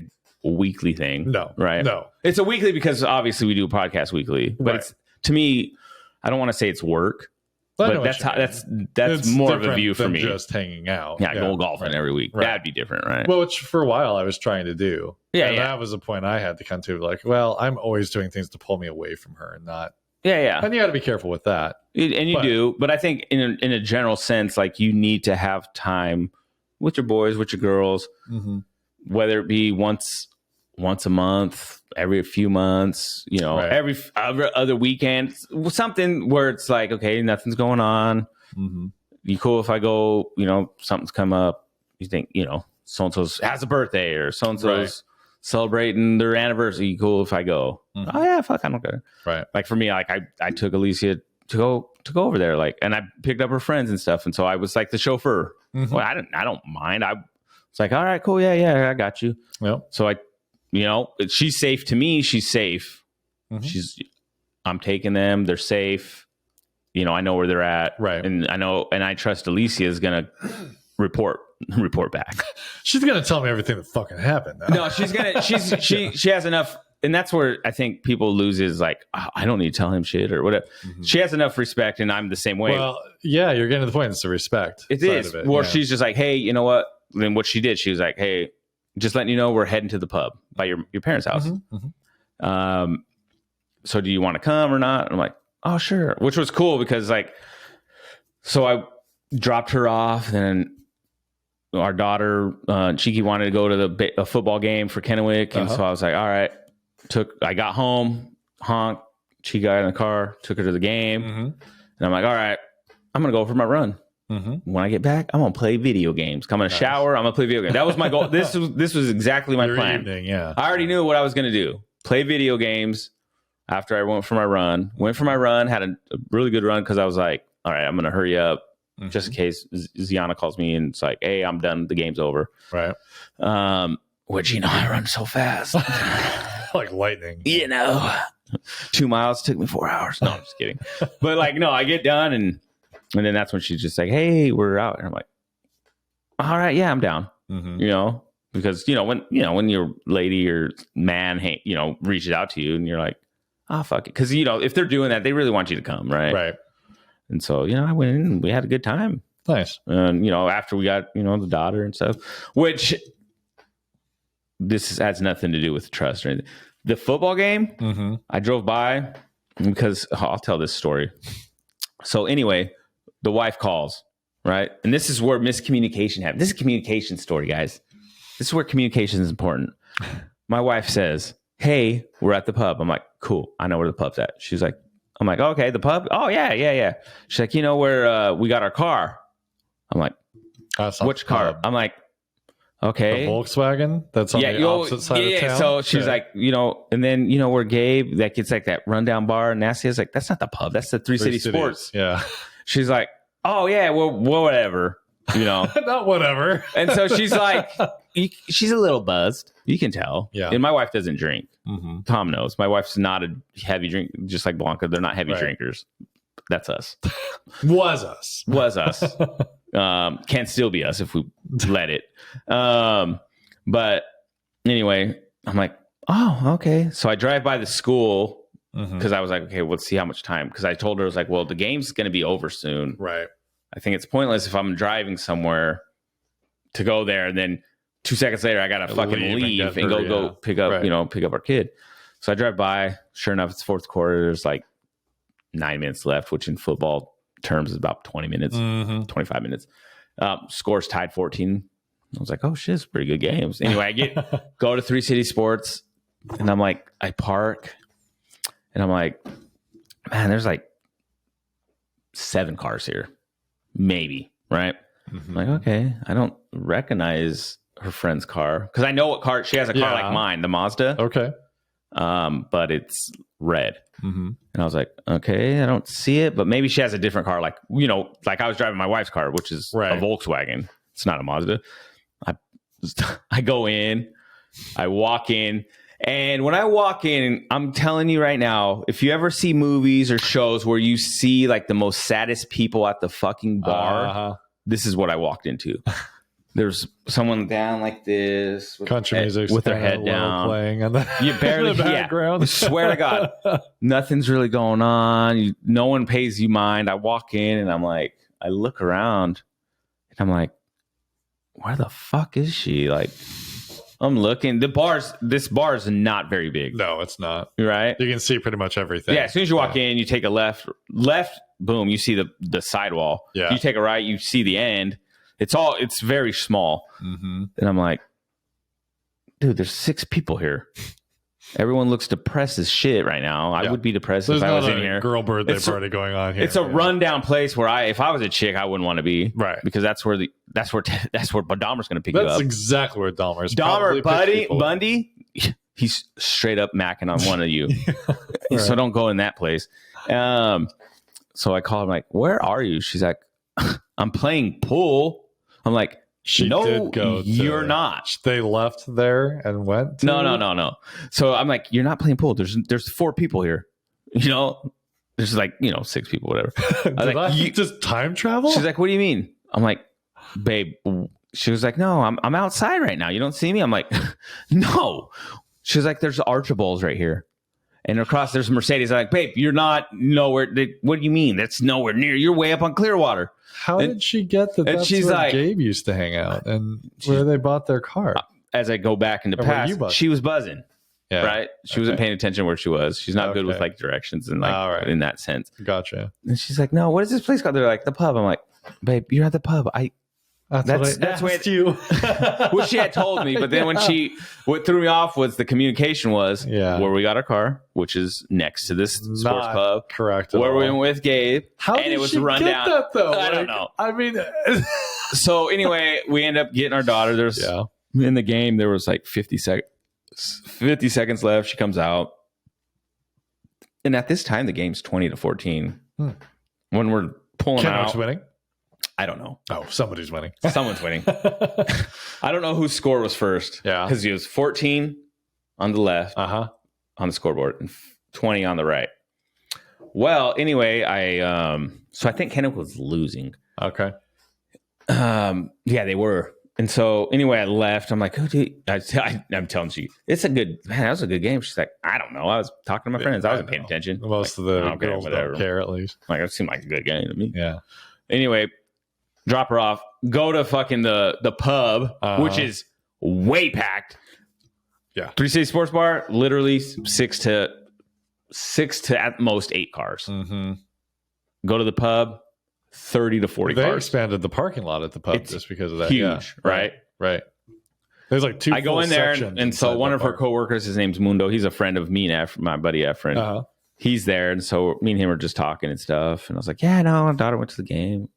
weekly thing. No. Right. No. It's a weekly because obviously we do a podcast weekly, but it's, to me, I don't want to say it's work. But that's more of a view for me. Just hanging out. Yeah, go golfing every week. Right. That'd be different, right? Well, which for a while I was trying to do. That was the point I had to come to. Like, well, I'm always doing things to pull me away from her and not. Yeah. And you got to be careful with that. And you do. But I think in a general sense, like, you need to have time with your boys, with your girls, whether it be once a month, every few months, every other weekend, something where it's like, okay, nothing's going on. You cool if I go, something's come up. You think, so-and-so's has a birthday or so-and-so's celebrating their anniversary. You cool if I go? Oh yeah, fuck, I don't care. Right. Like, for me, like, I took Alicia to go over there, like, and I picked up her friends and stuff. And so I was like the chauffeur. Well, I don't mind. I was like, all right, cool. Yeah, I got you. Yep. So she's safe to me. She's safe. I'm taking them. They're safe. I know where they're at. Right. And I trust Alicia is going to report back. She's going to tell me everything that fucking happened. No, she's going to, she has enough and that's where I think people lose is like, oh, I don't need to tell him shit or whatever. Mm-hmm. She has enough respect, and I'm the same way. Well, yeah, you're getting to the point. It's the respect. It is. Well, she's just like, hey, you know what? Then what she did, she was like, hey, just letting you know we're heading to the pub by your parents' house. Mm-hmm. Mm-hmm. So do you want to come or not? And I'm like, oh, sure. Which was cool because like, so I dropped her off, and our daughter, Cheeky, wanted to go to a football game for Kennewick. And so I was like, all right. I got home, honked, Cheeky got in the car, took her to the game. Mm-hmm. And I'm like, all right, I'm going to go for my run. Mm-hmm. When I get back, I'm going to play video games. I'm going to shower. I'm going to play video games. That was my goal. This was exactly my plan. Evening, yeah. I already knew what I was going to do. Play video games after I went for my run. Went for my run, had a really good run because I was like, all right, I'm going to hurry up just in case Ziana calls me and it's like, hey, I'm done. The game's over. Right. Which, I run so fast. Like lightning. 2 miles took me 4 hours. No, I'm just kidding. But like, no, I get done and then that's when she's just like, hey, we're out. And I'm like, all right, yeah, I'm down. Mm-hmm. Because when your lady or man reaches out to you and you're like, oh, fuck it. Because if they're doing that, they really want you to come, right? Right. And so I went in and we had a good time. Nice. And after we got the daughter and stuff, which this has nothing to do with trust or anything. The football game, I drove by because I'll tell this story. So anyway, the wife calls, right? And this is where miscommunication happens. This is a communication story, guys. This is where communication is important. My wife says, hey, we're at the pub. I'm like, cool. I know where the pub's at. She's like, I'm like, okay, the pub? Oh, yeah. She's like, where we got our car? I'm like, which car? I'm like, okay. The Volkswagen that's on the opposite side of town? So she's like, and then, where Gabe, that gets like that rundown bar. And Nasty is like, that's not the pub. That's the Three City Sports. Yeah. She's like, oh, yeah, well, whatever. Not whatever. And so she's like, she's a little buzzed. You can tell. Yeah. And my wife doesn't drink. Mm-hmm. Tom knows. My wife's not a heavy drink, just like Blanca. They're not heavy drinkers. That's us. Was us. Can still be us if we let it. But anyway, I'm like, oh, okay. So I drive by the school because I was like, okay, let's see how much time. Because I told her, I was like, well, the game's going to be over soon. Right. I think it's pointless if I'm driving somewhere to go there and then 2 seconds later I gotta fucking leave and go pick up pick up our kid. So I drive by. Sure enough, it's fourth quarter. There's like 9 minutes left, which in football terms is about 20 minutes, 25 minutes. Scores tied 14. I was like, oh shit, it's pretty good games. Anyway, I go to Three City Sports and I'm like, I park and I'm like, man, there's like 7 cars here. Maybe, right? I'm like, okay, I don't recognize her friend's car because I know what car she has. A car like mine, the Mazda. Okay, but it's red. And I was like, okay, I don't see it, but maybe she has a different car. Like like I was driving my wife's car, which is a Volkswagen. It's not a Mazda. I go in, I walk in. And when I walk in, I'm telling you right now, if you ever see movies or shows where you see like the most saddest people at the fucking bar, this is what I walked into. There's someone down like this with country music with their head down playing on the, you barely the background. I swear to God, nothing's really going on. No one pays you mind. I walk in and I'm like, I look around and I'm like, where the fuck is she? Like, I'm looking. This bar is not very big. No, it's not. Right? You can see pretty much everything. Yeah, as soon as you walk in, you take a left, boom, you see the sidewall. Yeah. You take a right, you see the end. It's very small. And I'm like, dude, there's 6 people here. Everyone looks depressed as shit right now. I would be depressed if I was in here. Girl birthday party going on here. It's a rundown place where if I was a chick, I wouldn't want to be. Right. Because that's where Dahmer's going to pick you up. That's exactly where Dahmer's Bundy, he's straight up macking on one of you. So don't go in that place. So I call him like, where are you? She's like, I'm playing pool. I'm like, you're not. They left there and went. No. So I'm like, you're not playing pool. There's 4 people here. There's like 6 people, whatever. Did I just time travel? She's like, what do you mean? I'm like, babe. She was like, no, I'm outside right now. You don't see me. I'm like, no. She's like, there's Archibalds right here. And across there's Mercedes. I'm like, babe, you're not nowhere. What do you mean? That's nowhere near. You're way up on Clearwater. How did she get that? That's she's where like, Gabe used to hang out and where they bought their car. As I go back in the past, she was buzzing. Yeah. Right? She wasn't paying attention where she was. She's not good with like directions and like in that sense. Gotcha. And she's like, no, what is this place called? They're like, the pub. I'm like, babe, you're at the pub. That's what you. Well, she had told me, but then what threw me off was the communication was where we got our car, which is next to this sports pub. Correct. Where we went with Gabe. How did it was she run get down. That though? I don't know. I mean, so anyway, we end up getting our daughter. There's in the game. There was like 50 seconds left. She comes out, and at this time, the game's 20-14. When we're pulling out, winning. I don't know. Oh, somebody's winning. Someone's winning. I don't know whose score was first. Yeah. Because he was 14 on the left on the scoreboard and 20 on the right. Well, anyway, so I think Kennewick was losing. Okay. Yeah, they were. And so anyway, I left. I'm like, oh, dude. I'm telling you, that was a good game. She's like, I don't know. I was talking to my friends. I wasn't paying attention. Most of the girls don't care, at least. Like, it seemed like a good game to me. Yeah. Anyway, drop her off, go to fucking the pub, which is way packed. Yeah. 3 City Sports Bar, literally 6 to at most 8 cars. Mm-hmm. Go to the pub, 30 to 40 cars. They expanded the parking lot at the pub just because of that. Huge, right? Right. There's like 2 I go in there, and so one of her coworkers, his name's Mundo. He's a friend of me and my buddy Efren. He's there, and so me and him are just talking and stuff. And I was like, yeah, no, my daughter went to the game.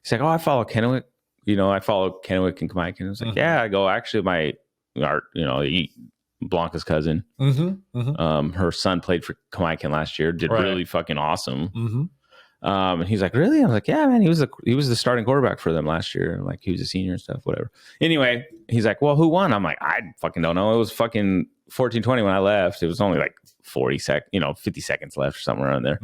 He's like, oh, I follow Kennewick. I follow Kennewick and Kamaikan. I was like, yeah, I go. Actually, Blanca's cousin. Her son played for Kamaikan last year. Did really fucking awesome. And he's like, really? I was like, yeah, man. He was the starting quarterback for them last year. Like, he was a senior and stuff, whatever. Anyway, he's like, well, who won? I'm like, I fucking don't know. It was fucking 14-20 when I left. It was only like 50 seconds left or something around there.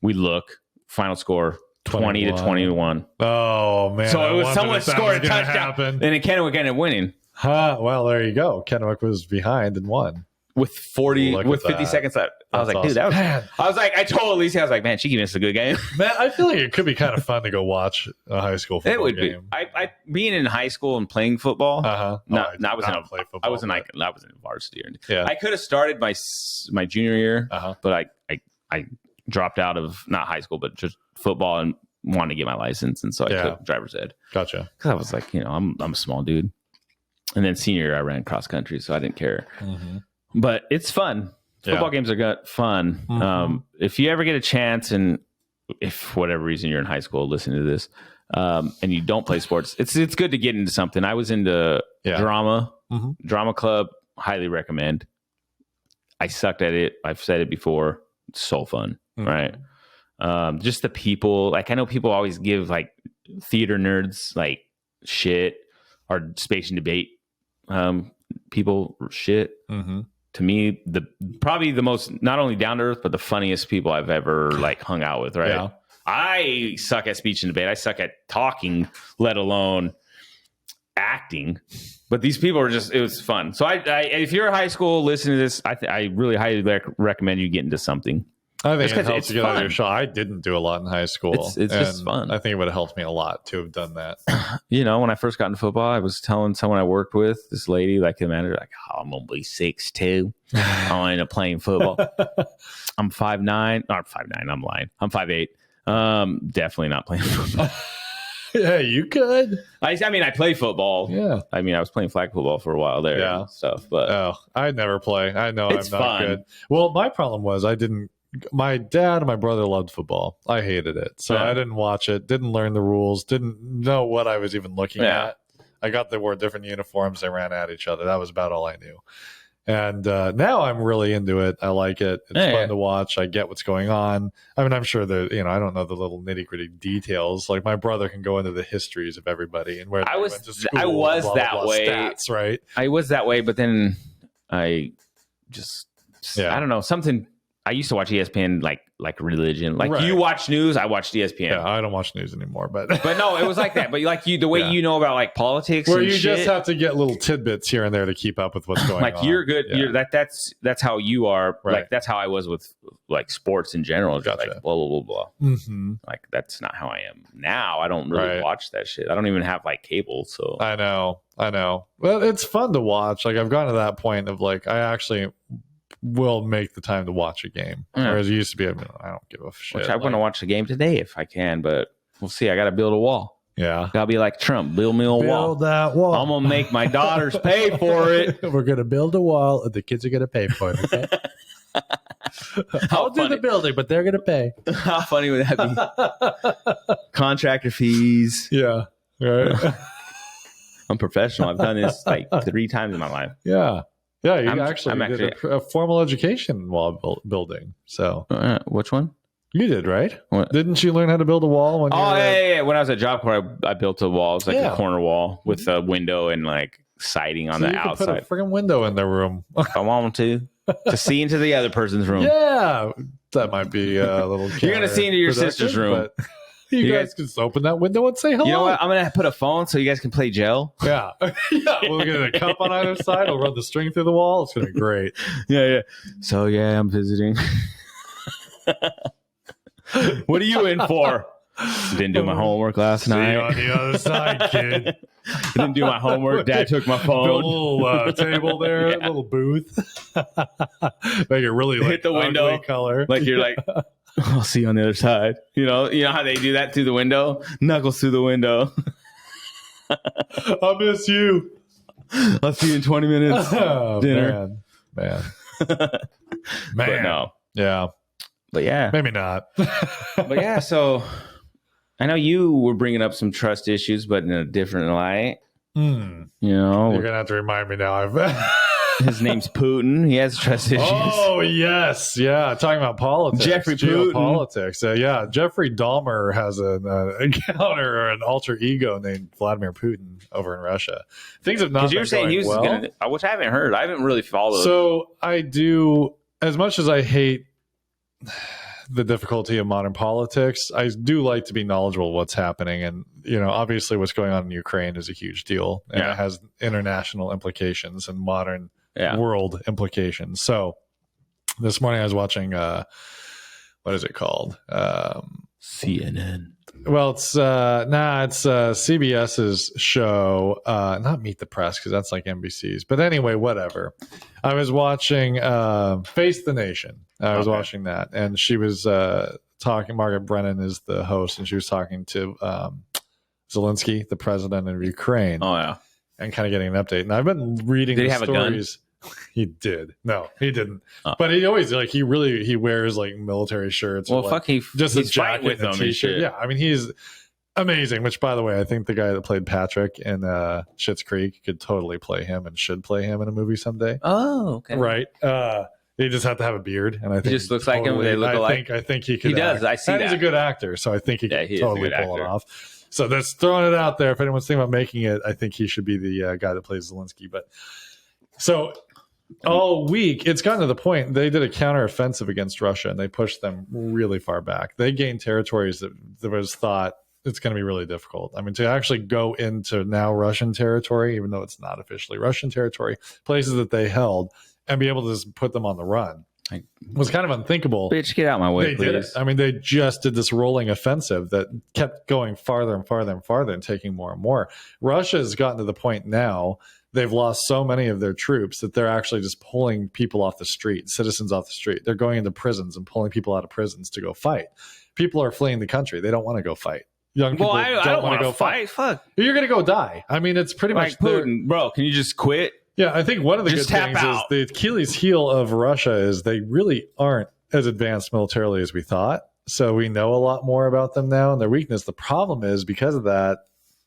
We look, final score. 20-21. Oh man! So it was someone scored a touchdown, and then Kennewick ended up winning. Well, there you go. Kennewick was behind and won with 50 seconds left. I was like, awesome. Dude, that was. Man. I was like, I told Alicia, I was like, man, she gave us a good game. Man, I feel like it could be kind of fun to go watch a high school football game. It would be. I being in high school and playing football. I was in varsity. Yeah. I could have started my junior year, but I dropped out of not high school, but just football and wanted to get my license, and so I took driver's ed. Gotcha. Because I was like, I'm a small dude, and then senior year I ran cross country, so I didn't care. But it's fun. Football games are fun. If you ever get a chance, and if for whatever reason you're in high school listening to this, and you don't play sports, it's good to get into something. I was into drama club. Highly recommend. I sucked at it. I've said it before. It's so fun, right? Just the people, like, I know people always give like theater nerds like shit or space and debate people shit. To me, probably the most not only down to earth but the funniest people I've ever like hung out with, right? I suck at speech and debate. I suck at talking, let alone acting. But these people it was fun. So I if you're in high school listening to this, I really highly recommend you get into something. I think it helps to get out of your shell. I didn't do a lot in high school. It's just fun. I think it would have helped me a lot to have done that. When I first got into football, I was telling someone I worked with, this lady, like the manager, like, oh, I'm going to be 6'2". I'll end up playing football. I'm 5'9". Not 5'9". I'm lying. I'm 5'8". Definitely not playing football. Yeah, you could. I play football. Yeah. I was playing flag football for a while there and stuff. But I'd never play. I know it's I'm not fun. Good. Well, my problem was my dad and my brother loved football. I hated it. So I didn't watch it, didn't learn the rules, didn't know what I was even looking at. They wore different uniforms. They ran at each other. That was about all I knew. And now I'm really into it. I like it. It's fun to watch. I get what's going on. I'm sure that, I don't know the little nitty gritty details. Like my brother can go into the histories of everybody and where they went to school. I was that way. Stats, right? I was that way, but then I just, I don't know, something I used to watch ESPN like religion. Like Right. you watch news, I watched ESPN. Yeah, I don't watch news anymore, but no, it was like that. But like the way you know about like politics, where and you shit, just have to get little tidbits here and there to keep up with what's going on. Like you're good. Yeah. You're that's how you are. Right. Like that's how I was with like sports in general. Just Gotcha. like blah blah blah blah. Mm-hmm. Like that's not how I am now. I don't really watch that shit. I don't even have like cable. So I know. Well, it's fun to watch. Like I've gotten to that point of like I actually will make the time to watch a game, whereas it used to be I don't give a shit. Which I want to watch the game today if I can, but we'll see. I got to build a wall. Yeah, gotta be like Trump. Build me a wall. Build that wall. I'm gonna make my daughters pay for it. We're gonna build a wall, and the kids are gonna pay for it. Okay. I'll do the building, but they're gonna pay. How funny would that be? Contractor fees. Yeah. Right. I'm professional. I've done this like 3 times in my life. Yeah. Yeah, you I'm actually actually did a formal education while building. So which one? You did, right? What? Didn't you learn how to build a wall? When yeah. When I was at Job Corps, I built a wall. It was like a corner wall with a window and like siding on the outside. Put a freaking window in their room. I want to see into the other person's room. Yeah, that might be a little. You're gonna see into your sister's room. You guys can just open that window and say hello. You know what? I'm gonna put a phone so you guys can play Gel. Yeah, we'll get a cup on either side. We'll run the string through the wall. It's gonna be great. Yeah. So I'm visiting. What are you in for? Didn't do my homework last night. See you on the other side, kid. Didn't do my homework. Dad took my phone. The little table there, little booth. Make it really hit the window color. Like you're like, I'll see you on the other side. You know how they do that through the window? Knuckles through the window. I'll miss you. I'll see you in 20 minutes. Oh, dinner. Man. But no. Yeah. But yeah. Maybe not. But yeah, so I know you were bringing up some trust issues, but in a different light. You know, you're gonna have to remind me now. His name's Putin. He has trust issues. Oh yes, yeah. Talking about politics, Jeffrey Putin. Politics. Yeah, Jeffrey Dahmer has an encounter or an alter ego named Vladimir Putin over in Russia. Things have not. Because you were saying he was going to, which I haven't heard. I haven't really followed. So I do, as much as I hate the difficulty of modern politics, I do like to be knowledgeable of what's happening. And, obviously what's going on in Ukraine is a huge deal. And it has international implications and modern world implications. So this morning I was watching, what is it called? CNN. Well, it's CBS's show, not Meet the Press, because that's like NBC's. But anyway, whatever. I was watching Face the Nation. I was watching that, and she was talking. Margaret Brennan is the host, and she was talking to Zelensky, the president of Ukraine. Oh yeah, and kind of getting an update. And I've been reading. Did he have stories. A gun? He did. No, he didn't. But he always he wears like military shirts. Well, just a jacket with a t-shirt. Yeah, I mean he's amazing. Which, by the way, I think the guy that played Patrick in Schitt's Creek could totally play him and should play him in a movie someday. Oh, okay. Right. He just have to have a beard, and I think he just looks like him. They look alike. I think he could. He does. I see that. He's a good actor, so I think he can totally pull it off. So that's throwing it out there. If anyone's thinking about making it, I think he should be the guy that plays Zelensky. But so all week, it's gotten to the point they did a counteroffensive against Russia, and they pushed them really far back. They gained territories that was thought it's going to be really difficult. I mean, to actually go into now Russian territory, even though it's not officially Russian territory, places that they held, and be able to just put them on the run was kind of unthinkable. Bitch, get out my way, they please. Did it. I mean, they just did this rolling offensive that kept going farther and farther and farther and taking more and more. Russia has gotten to the point now they've lost so many of their troops that they're actually just pulling people off the street, citizens off the street. They're going into prisons and pulling people out of prisons to go fight. People are fleeing the country. They don't want to go fight. Young people I don't want to go fight. Fuck. You're going to go die. I mean, it's pretty much Putin. Bro, can you just quit? Yeah, I think one of the good things is the Achilles heel of Russia is they really aren't as advanced militarily as we thought. So we know a lot more about them now and their weakness. The problem is because of that,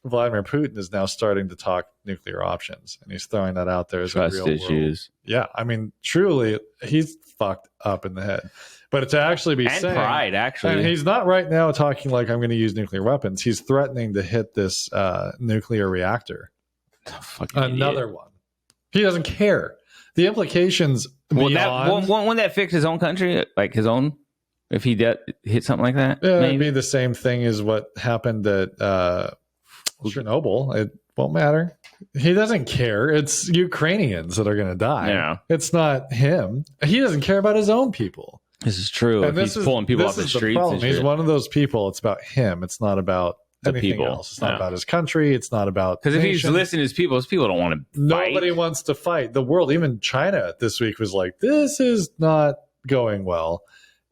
Vladimir Putin is now starting to talk nuclear options, and he's throwing that out there as trust a real issues. World. Yeah, I mean, truly, he's fucked up in the head. But to actually be saying pride, actually, and he's not right now talking like I'm going to use nuclear weapons. He's threatening to hit this nuclear reactor, another one. He doesn't care. the implications beyond... Won't that fix his own country? Like his own? If he hit something like that? Yeah, it'd be the same thing as what happened at Chernobyl. It won't matter. He doesn't care. It's Ukrainians that are going to die. Yeah. It's not him. He doesn't care about his own people. This is true. And he's pulling people off the streets. He's one of those people. It's about him. It's not about anything people. Else. It's not about his country. It's not about... Because if he's listening to his people don't want to fight. Nobody wants to fight. The world, even China this week was like, this is not going well.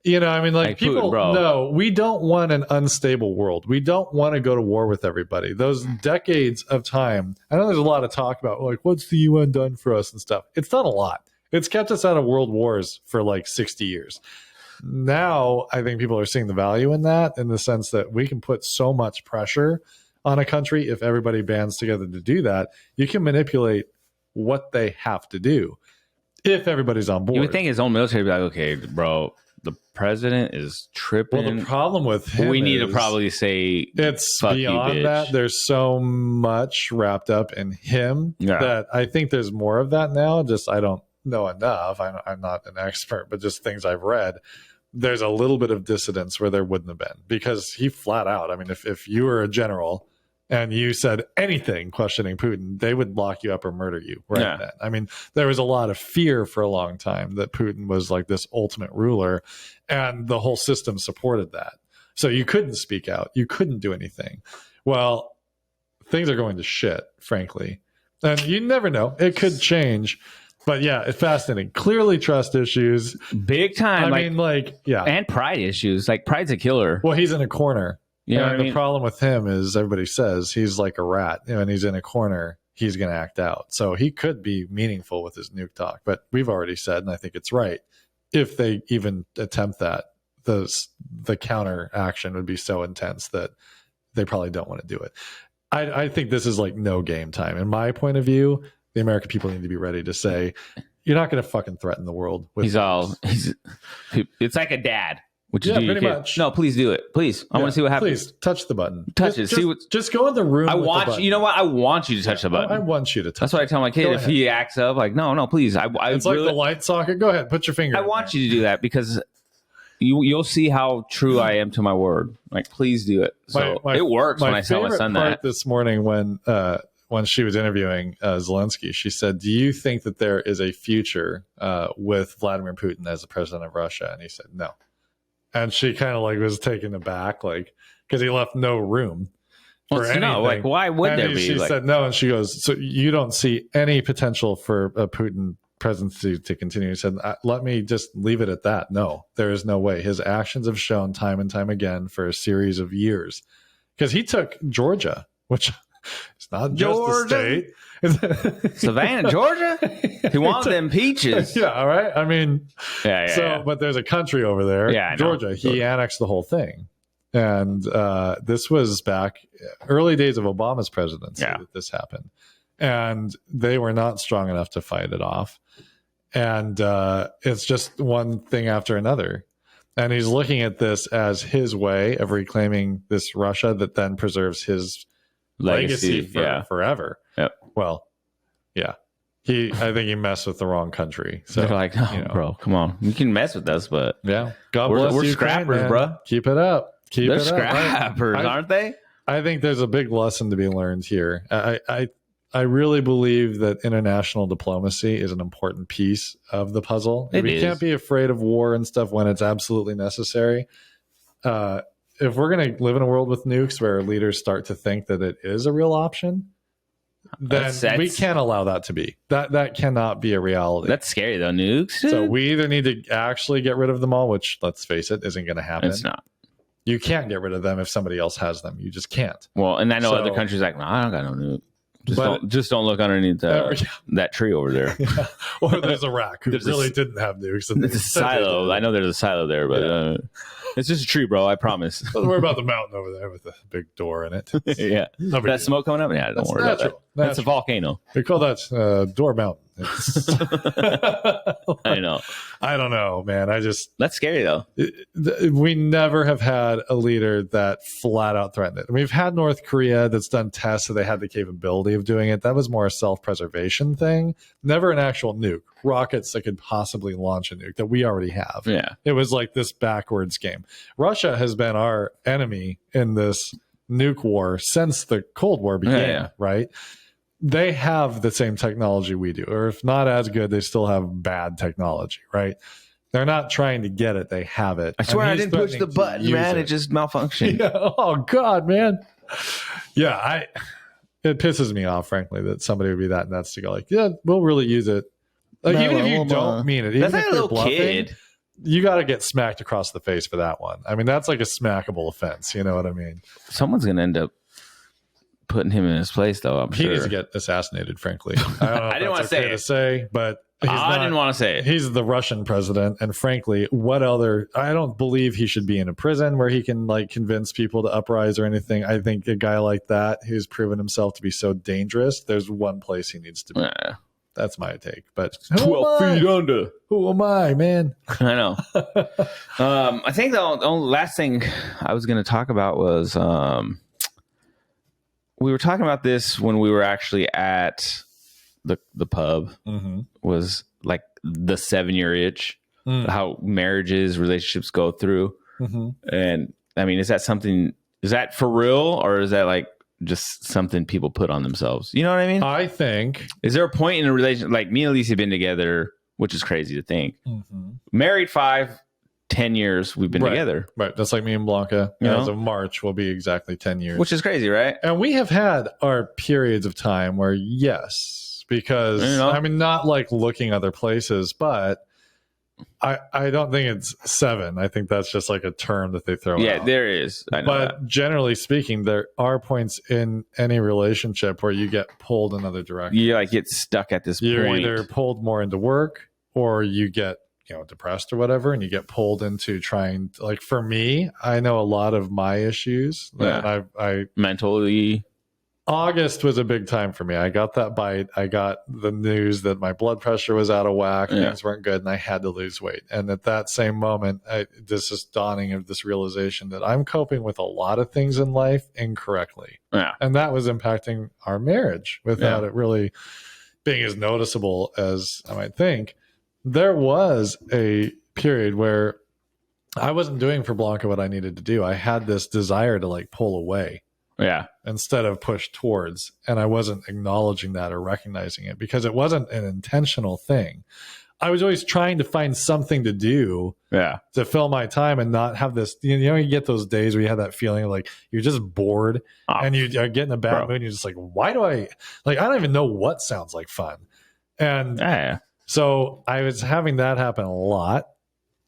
You know, I mean, like people, Putin, no, we don't want an unstable world. We don't want to go to war with everybody. Those decades of time, I know there's a lot of talk about like, what's the UN done for us and stuff. It's done a lot. It's kept us out of world wars for like 60 years. Now, I think people are seeing the value in that, in the sense that we can put so much pressure on a country. If everybody bands together to do that, you can manipulate what they have to do if everybody's on board. You would think his own military would be like, okay, bro, the president is tripping. Well, the problem with him we need to probably say it's fuck beyond you, bitch. That. There's so much wrapped up in him that I think there's more of that now. Just I don't know enough. I'm not an expert, but just things I've read. There's a little bit of dissidence where there wouldn't have been, because he flat out. I mean, if you were a general and you said anything questioning Putin, they would lock you up or murder you then. I mean, there was a lot of fear for a long time that Putin was like this ultimate ruler, and the whole system supported that. So you couldn't speak out. You couldn't do anything. Well, things are going to shit, frankly. And you never know. It could change. But yeah, it's fascinating. Clearly trust issues. Big time. I mean, yeah. And pride issues. Like, pride's a killer. Well, he's in a corner. You know and the problem with him is everybody says he's like a rat, and he's in a corner, he's going to act out. So he could be meaningful with his nuke talk. But we've already said, and I think it's right, if they even attempt that, the counter action would be so intense that they probably don't want to do it. I think this is like no game time. In my point of view, the American people need to be ready to say, you're not going to fucking threaten the world. It's like a dad. Pretty much. No, please do it. Please. I want to see what happens. Please touch the button. Touch it. See what. Just go in the room. You know what? I want you to touch the button. I want you to touch. That's what I tell my kid. If he acts up, like, no, please. It's like the light socket. Go ahead, put your finger. I want you to do that, because you'll see how true I am to my word. Like, please do it. So it works when I tell my son that. This morning when she was interviewing Zelensky, she said, "Do you think that there is a future with Vladimir Putin as the president of Russia?" And he said, "No." And she kind of like was taken aback, like, because he left no room for anything. No, like, why would there be? She said no, and she goes, "So you don't see any potential for a Putin presidency to continue?" He said, "Let me just leave it at that. No, there is no way." His actions have shown time and time again for a series of years, because he took Georgia, which is not just a state. Savannah, Georgia? He wanted them peaches. Yeah, all right. I mean, but there's a country over there, Georgia. He annexed the whole thing. And this was back early days of Obama's presidency that this happened. And they were not strong enough to fight it off. And it's just one thing after another. And he's looking at this as his way of reclaiming this Russia that then preserves his legacy forever. Yep. Well, yeah. I think he messed with the wrong country. So they're like, no, bro, come on. You can mess with us, but God bless we're Ukraine, scrappers, man. bro. Keep it up. They're scrappers, aren't they? I think there's a big lesson to be learned here. I really believe that international diplomacy is an important piece of the puzzle. We can't be afraid of war and stuff when it's absolutely necessary. If we're going to live in a world with nukes where leaders start to think that it is a real option, then we can't allow that to be. That cannot be a reality. That's scary, though, nukes. So we either need to actually get rid of them all, which, let's face it, isn't going to happen. It's not. You can't get rid of them if somebody else has them. You just can't. Well, and I know other countries like, no, I don't got no nuke. Just don't look underneath that tree over there. Yeah. Or there's Iraq who really didn't have nukes. It's a silo. I know there's a silo there, but it's just a tree, bro. I promise. Don't worry about the mountain over there with the big door in it. Yeah. That smoke coming up? Yeah, don't worry about that. That's a volcano. We call that Door Mountain. I know. I don't know, man. That's scary though. We never have had a leader that flat out threatened it. We've had North Korea that's done tests, so they had the capability of doing it. That was more a self-preservation thing. Never an actual nuke. Rockets that could possibly launch a nuke that we already have. Yeah. It was like this backwards game. Russia has been our enemy in this nuke war since the Cold War began, right? They have the same technology we do, or if not as good, they still have bad technology, right? They're not trying to get it; they have it. I swear I didn't push the button, man. It just malfunctioned. Yeah. Oh God, man. Yeah, it pisses me off, frankly, that somebody would be that nuts to go like, yeah, we'll really use it. Like, even if you don't mean it, even that's if like you're bluffing, kid. You got to get smacked across the face for that one. I mean, that's like a smackable offense. You know what I mean? Someone's gonna end up putting him in his place, though. He needs to get assassinated, frankly. I don't know I didn't want to say, but I didn't want to say it. He's the Russian president, and frankly, what other? I don't believe he should be in a prison where he can like convince people to uprise or anything. I think a guy like that who's proven himself to be so dangerous, there's one place he needs to be. That's my take. But 12 feet under. Who am I, man? I know. I think the only last thing I was going to talk about was we were talking about this when we were actually at the pub. Was like the 7-year itch, how marriages, relationships go through. And I mean, is that for real, or is that like just something people put on themselves? You know what I mean? I think. Is there a point in a relationship, like me and Alicia have been together, which is crazy to think, married 5-10 years we've been together. Right. That's like me and Blanca. As of March will be exactly 10 years. Which is crazy, right? And we have had our periods of time where, yes, because, I mean, not like looking other places, but I don't think it's 7. I think that's just like a term that they throw out. Yeah, there is. I know but generally speaking, there are points in any relationship where you get pulled in other directions. You like get stuck at this point. You're either pulled more into work, or you get depressed or whatever, and you get pulled into trying to, like, for me, I know a lot of my issues that I mentally. August was a big time for me. I got that bite. I got the news that my blood pressure was out of whack. Things weren't good, and I had to lose weight. And at that same moment, this is dawning of this realization that I'm coping with a lot of things in life incorrectly. And that was impacting our marriage without it really being as noticeable as I might think. There was a period where I wasn't doing for Blanca what I needed to do. I had this desire to like pull away. Instead of push towards. And I wasn't acknowledging that or recognizing it because it wasn't an intentional thing. I was always trying to find something to do to fill my time and not have this, you get those days where you have that feeling of like you're just bored and you are getting a bad mood and you're just like, why do I don't even know what sounds like fun. And so I was having that happen a lot.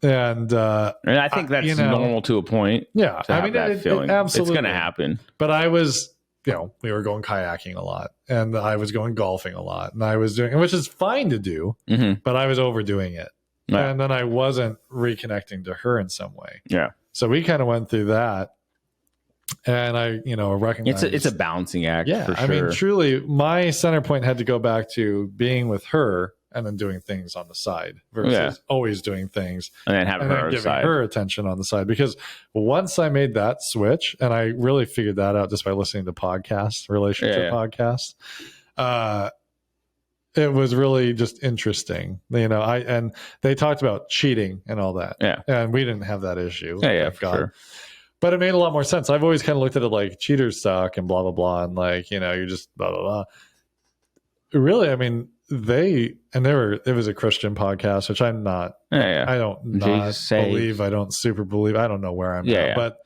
And I think that's normal to a point. Yeah. I mean, that feeling. Absolutely. It's going to happen. But I was, we were going kayaking a lot, and I was going golfing a lot, and I was doing, which is fine to do, but I was overdoing it. And then I wasn't reconnecting to her in some way. So we kind of went through that. And I, recognized it's a balancing act. Yeah. For sure. I mean, truly, my center point had to go back to being with her and then doing things on the side versus always doing things and then having giving her attention on the side. Because once I made that switch, and I really figured that out just by listening to podcasts, relationship podcasts, it was really just interesting. And they talked about cheating and all that. And we didn't have that issue. For sure. But it made a lot more sense. I've always kind of looked at it like cheaters suck and blah, blah, blah. And like, you're just blah, blah, blah. Really, I mean, it was a Christian podcast, which I'm not. I don't believe. I don't super believe. I don't know where I'm at, but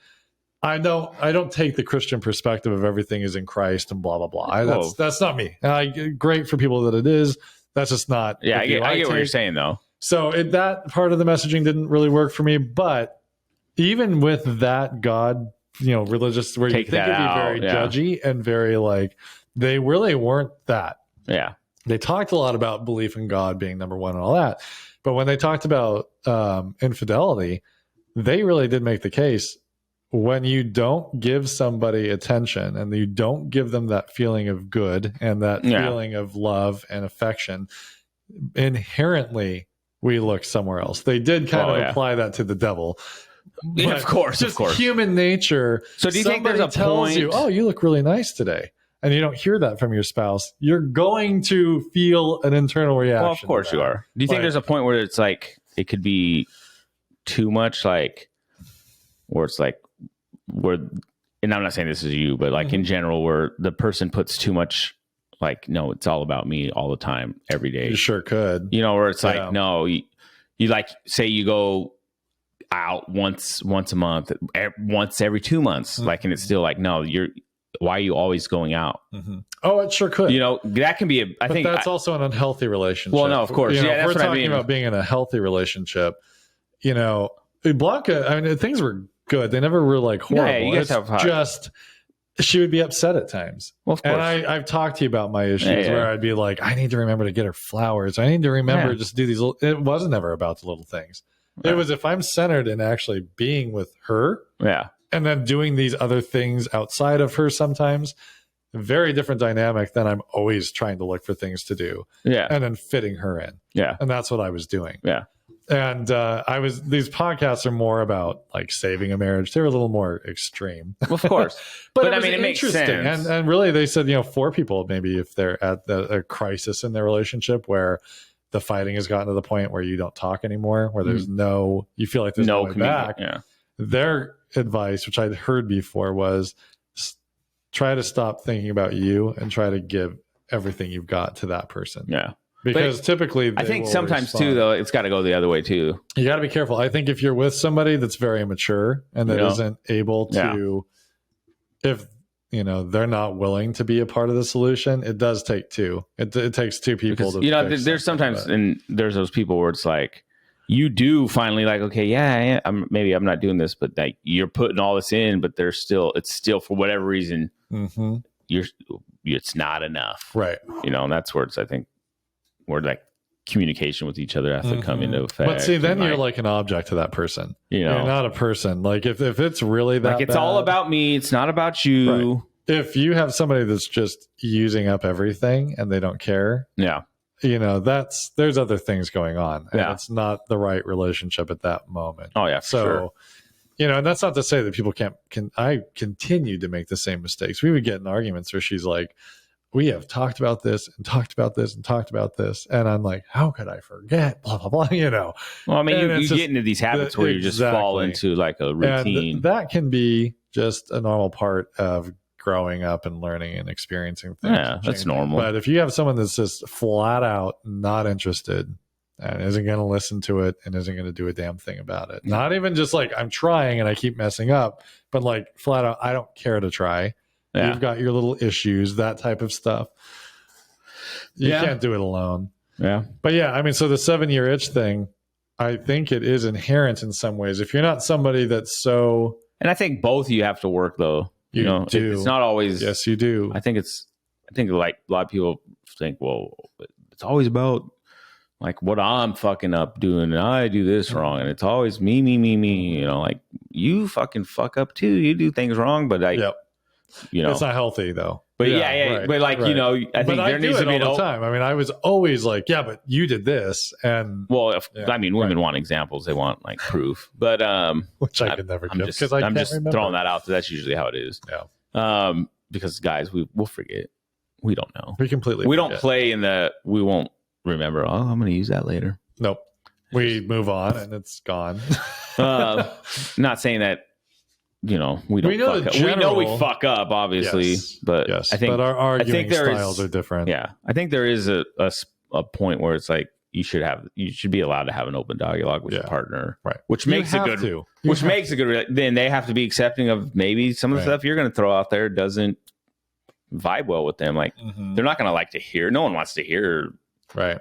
I don't take the Christian perspective of everything is in Christ and blah blah blah. That's not me. Great for people that it is. That's just not. Yeah, I get what you're saying though. So that part of the messaging didn't really work for me. But even with that God, religious, where you think it'd be very judgy and very like, they really weren't that. Yeah. They talked a lot about belief in God being number one and all that. But when they talked about infidelity, they really did make the case when you don't give somebody attention and you don't give them that feeling of good and that feeling of love and affection, inherently we look somewhere else. They did kind of apply that to the devil. Yeah, of course. Human nature. So do you think there's a point? You, oh, you look really nice today. And you don't hear that from your spouse. You're going to feel an internal reaction. Well, of course you are. Do you think there's a point where it's like, it could be too much, like, where it's like, where, and I'm not saying this is you, but like in general, where the person puts too much, like, no, it's all about me all the time, every day. You sure could. You know, where it's like, no, you like, say you go out once a month, once every 2 months, like, and it's still like, no, why are you always going out? Oh, it sure could. You know, that can be I think that's also an unhealthy relationship. Well, no, of course. You know, that's if we're what talking about being in a healthy relationship, you know, Blanca, I mean, things were good. They never were like horrible. Yeah, you guys have just, she would be upset at times. Well, of course. And I've talked to you about my issues where I'd be like, I need to remember to get her flowers. I need to remember just do these little, it wasn't ever about the little things. It was if I'm centered in actually being with her. Yeah. And then doing these other things outside of her sometimes, very different dynamic than I'm always trying to look for things to do. Yeah. And then fitting her in. Yeah. And that's what I was doing. Yeah. And these podcasts are more about like saving a marriage. They're a little more extreme. Well, of course. but I mean, it makes sense. And really they said, you know, 4 people, maybe if they're at a crisis in their relationship where the fighting has gotten to the point where you don't talk anymore, where there's you feel like there's no way back. Yeah. Their advice, which I'd heard before, was try to stop thinking about you and try to give everything you've got to that person. Yeah. Because typically I think sometimes too, though, it's got to go the other way too. You got to be careful. I think if you're with somebody that's very immature and that isn't able to, if you know, they're not willing to be a part of the solution, it does take 2. It takes 2 people to, you know, there's sometimes, and there's those people where it's like, you do finally like, okay, maybe I'm not doing this, but like you're putting all this in, but it's still for whatever reason, it's not enough. Right. You know, and that's where it's, I think, where like communication with each other has to come into effect. But see, then you're like an object to that person. You know, you're not a person. Like if it's really that, like it's all about me, it's not about you. Right. If you have somebody that's just using up everything and they don't care. Yeah. You know, there's other things going on. And it's not the right relationship at that moment. Oh yeah. So, sure. You know, and that's not to say that people I continued to make the same mistakes. We would get in arguments where she's like, we have talked about this and talked about this and talked about this. And I'm like, how could I forget? Blah, blah, blah, you know. Well, I mean, you get into these habits where you just fall into like a routine. And that can be just a normal part of growing up and learning and experiencing things. Yeah, that's normal. But if you have someone that's just flat out not interested and isn't going to listen to it and isn't going to do a damn thing about it, not even just like I'm trying and I keep messing up, but like flat out, I don't care to try. Yeah. You've got your little issues, that type of stuff. You can't do it alone. Yeah. But yeah, I mean, so the 7-year itch thing, I think it is inherent in some ways. If you're not somebody that's so... And I think both of you have to work, though. You know, do. It's not always... Yes, you do. I think like a lot of people think, well, it's always about like what I'm fucking up doing and I do this wrong. And it's always me. You know, like you fucking fuck up too. You do things wrong, but you know, it's not healthy though. But right, but like, you know, I think there needs to be all the time. I mean, I was always like, yeah, but you did this. And I mean, women want examples. They want like proof, but, which I could never give because I'm just throwing that out. That's usually how it is. Yeah. Because guys, we'll forget. We don't know. We completely don't play we won't remember. Oh, I'm going to use that later. Nope. We move on and it's gone. Not saying that, you know, we know we fuck up, obviously, but I think our arguing styles are different. Yeah, I think there is a point where it's like you should be allowed to have an open dialogue with your partner, right? Which makes a good. Then they have to be accepting of maybe some of the stuff you're going to throw out there doesn't vibe well with them. Like they're not going to like to hear. No one wants to hear, right?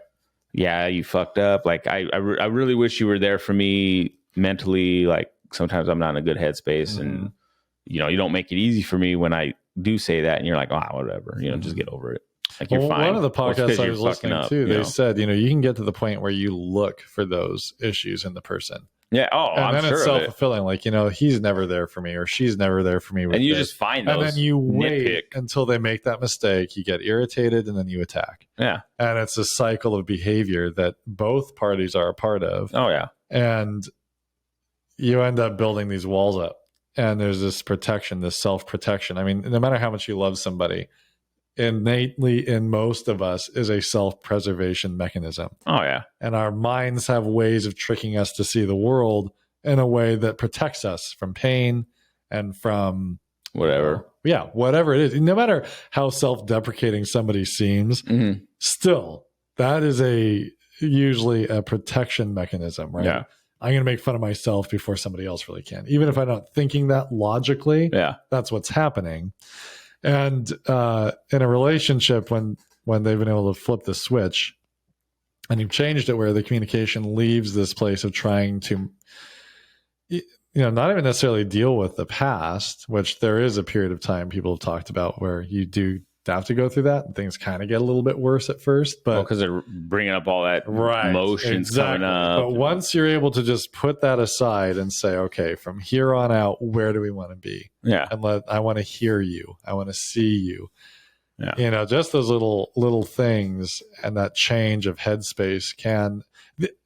Yeah, you fucked up. Like I really wish you were there for me mentally. Like sometimes I'm not in a good headspace, and you know, you don't make it easy for me when I do say that, and you're like, whatever, you know, just get over it. Like you're fine. One of the podcasts I was listening to, they said, you know, you can get to the point where you look for those issues in the person. Yeah. Oh, and I'm then sure it's of it. self-fulfilling. Like, he's never there for me, or she's never there for me. And you just find those, and then you wait nitpick until they make that mistake. You get irritated, and then you attack. Yeah. And it's a cycle of behavior that both parties are a part of. Oh yeah. And you end up building these walls up, and there's this protection, this self-protection. I mean, no matter how much you love somebody, innately in most of us is a self-preservation mechanism. Oh yeah. And our minds have ways of tricking us to see the world in a way that protects us from pain and from whatever. Whatever it is. No matter how self-deprecating somebody seems, still that is usually a protection mechanism, right? Yeah. I'm going to make fun of myself before somebody else really can. Even if I'm not thinking that logically, that's what's happening. And in a relationship, when they've been able to flip the switch and you've changed it where the communication leaves this place of trying to, not even necessarily deal with the past, which there is a period of time people have talked about where you do have to go through that and things kind of get a little bit worse at first, but because they're bringing up all that emotions coming up. But once you're able to just put that aside and say, okay, from here on out, where do we want to be? Yeah. And I want to hear you. I want to see you. Yeah. Just those little things and that change of headspace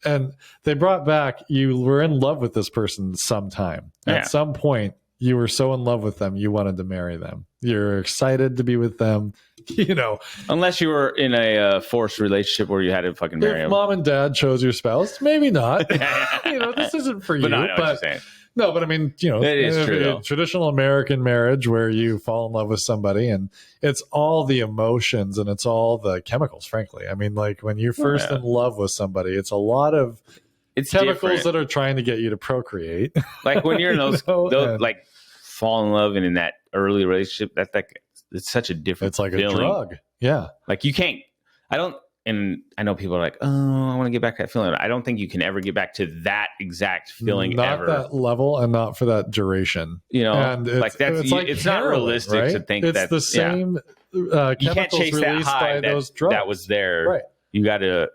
and they brought back, you were in love with this person sometime. At some point, you were so in love with them, you wanted to marry them. You're excited to be with them, Unless you were in a forced relationship where you had to fucking marry them. Mom and dad chose your spouse, maybe not. This isn't for you. But no, I know what you're saying. No, but I mean, it is true. Traditional American marriage where you fall in love with somebody and it's all the emotions and it's all the chemicals, frankly. I mean, like when you're first in love with somebody, it's a lot of chemicals that are trying to get you to procreate. Like when you're in those like fall in love and in that early relationship, that's like, it's such a different feeling. A drug. Yeah. Like you can't, and I know people are like, oh, I want to get back to that feeling. I don't think you can ever get back to that exact feeling not that level and not for that duration. And it's not realistic to think it's the same you can't chase that high that was there. Right. You got to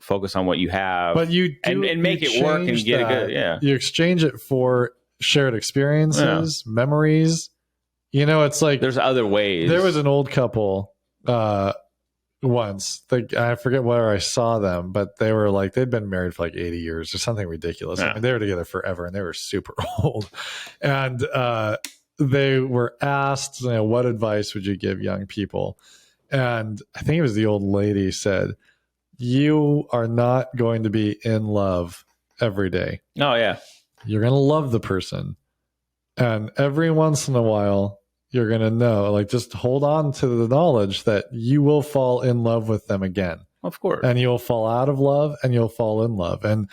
focus on what you have, but you do, and make it work and get it good. Yeah. You exchange it for shared experiences, memories. It's like there's other ways. There was an old couple once. I forget where I saw them, but they were like, they'd been married for like 80 years or something ridiculous. I mean, they were together forever and they were super old. And they were asked, what advice would you give young people? And I think it was the old lady said, you are not going to be in love every day. Oh, yeah. You're going to love the person. And every once in a while, you're going to know, like, just hold on to the knowledge that you will fall in love with them again. Of course. And you'll fall out of love and you'll fall in love. And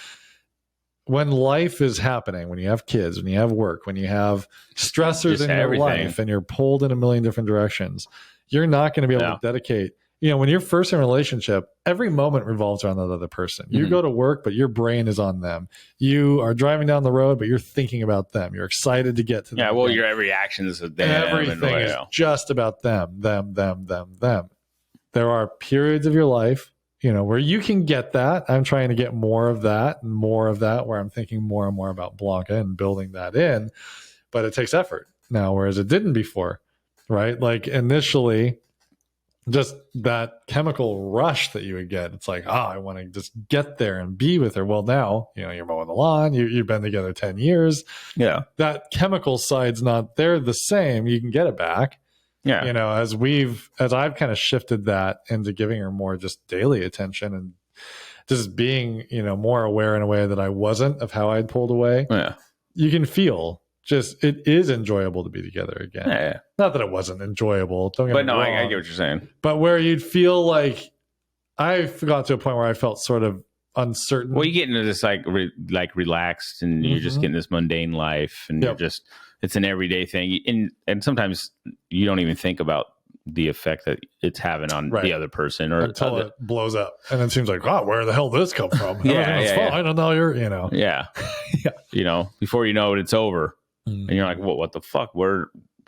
when life is happening, when you have kids, when you have work, when you have stressors in your life and you're pulled in a million different directions, you're not going to be able to dedicate. When you're first in a relationship, every moment revolves around that other person. You go to work, but your brain is on them. You are driving down the road, but you're thinking about them. You're excited to get to them. Yeah, well, your every action is with them. Everything is just about them. There are periods of your life, where you can get that. I'm trying to get more of that and more of that, where I'm thinking more and more about Blanca and building that in. But it takes effort now, whereas it didn't before, right? Like initially, just that chemical rush that you would get. It's like, I want to just get there and be with her. Well, now, you're mowing the lawn. You've been together 10 years. Yeah. That chemical side's not there the same. You can get it back. Yeah. As I've kind of shifted that into giving her more just daily attention and just being, more aware in a way that I wasn't of how I'd pulled away. Yeah. You can feel it is enjoyable to be together again. Yeah. Not that it wasn't enjoyable. Don't get me wrong. I get what you're saying. But where you'd feel like I got to a point where I felt sort of uncertain. Well, you get into this like relaxed and you're just getting this mundane life and you're just, it's an everyday thing. And sometimes you don't even think about the effect that it's having on the other person or until it blows up. And it seems like, where the hell did this come from? It's fine. And now you're, Yeah. Before you know it, it's over. And you're like, what the fuck?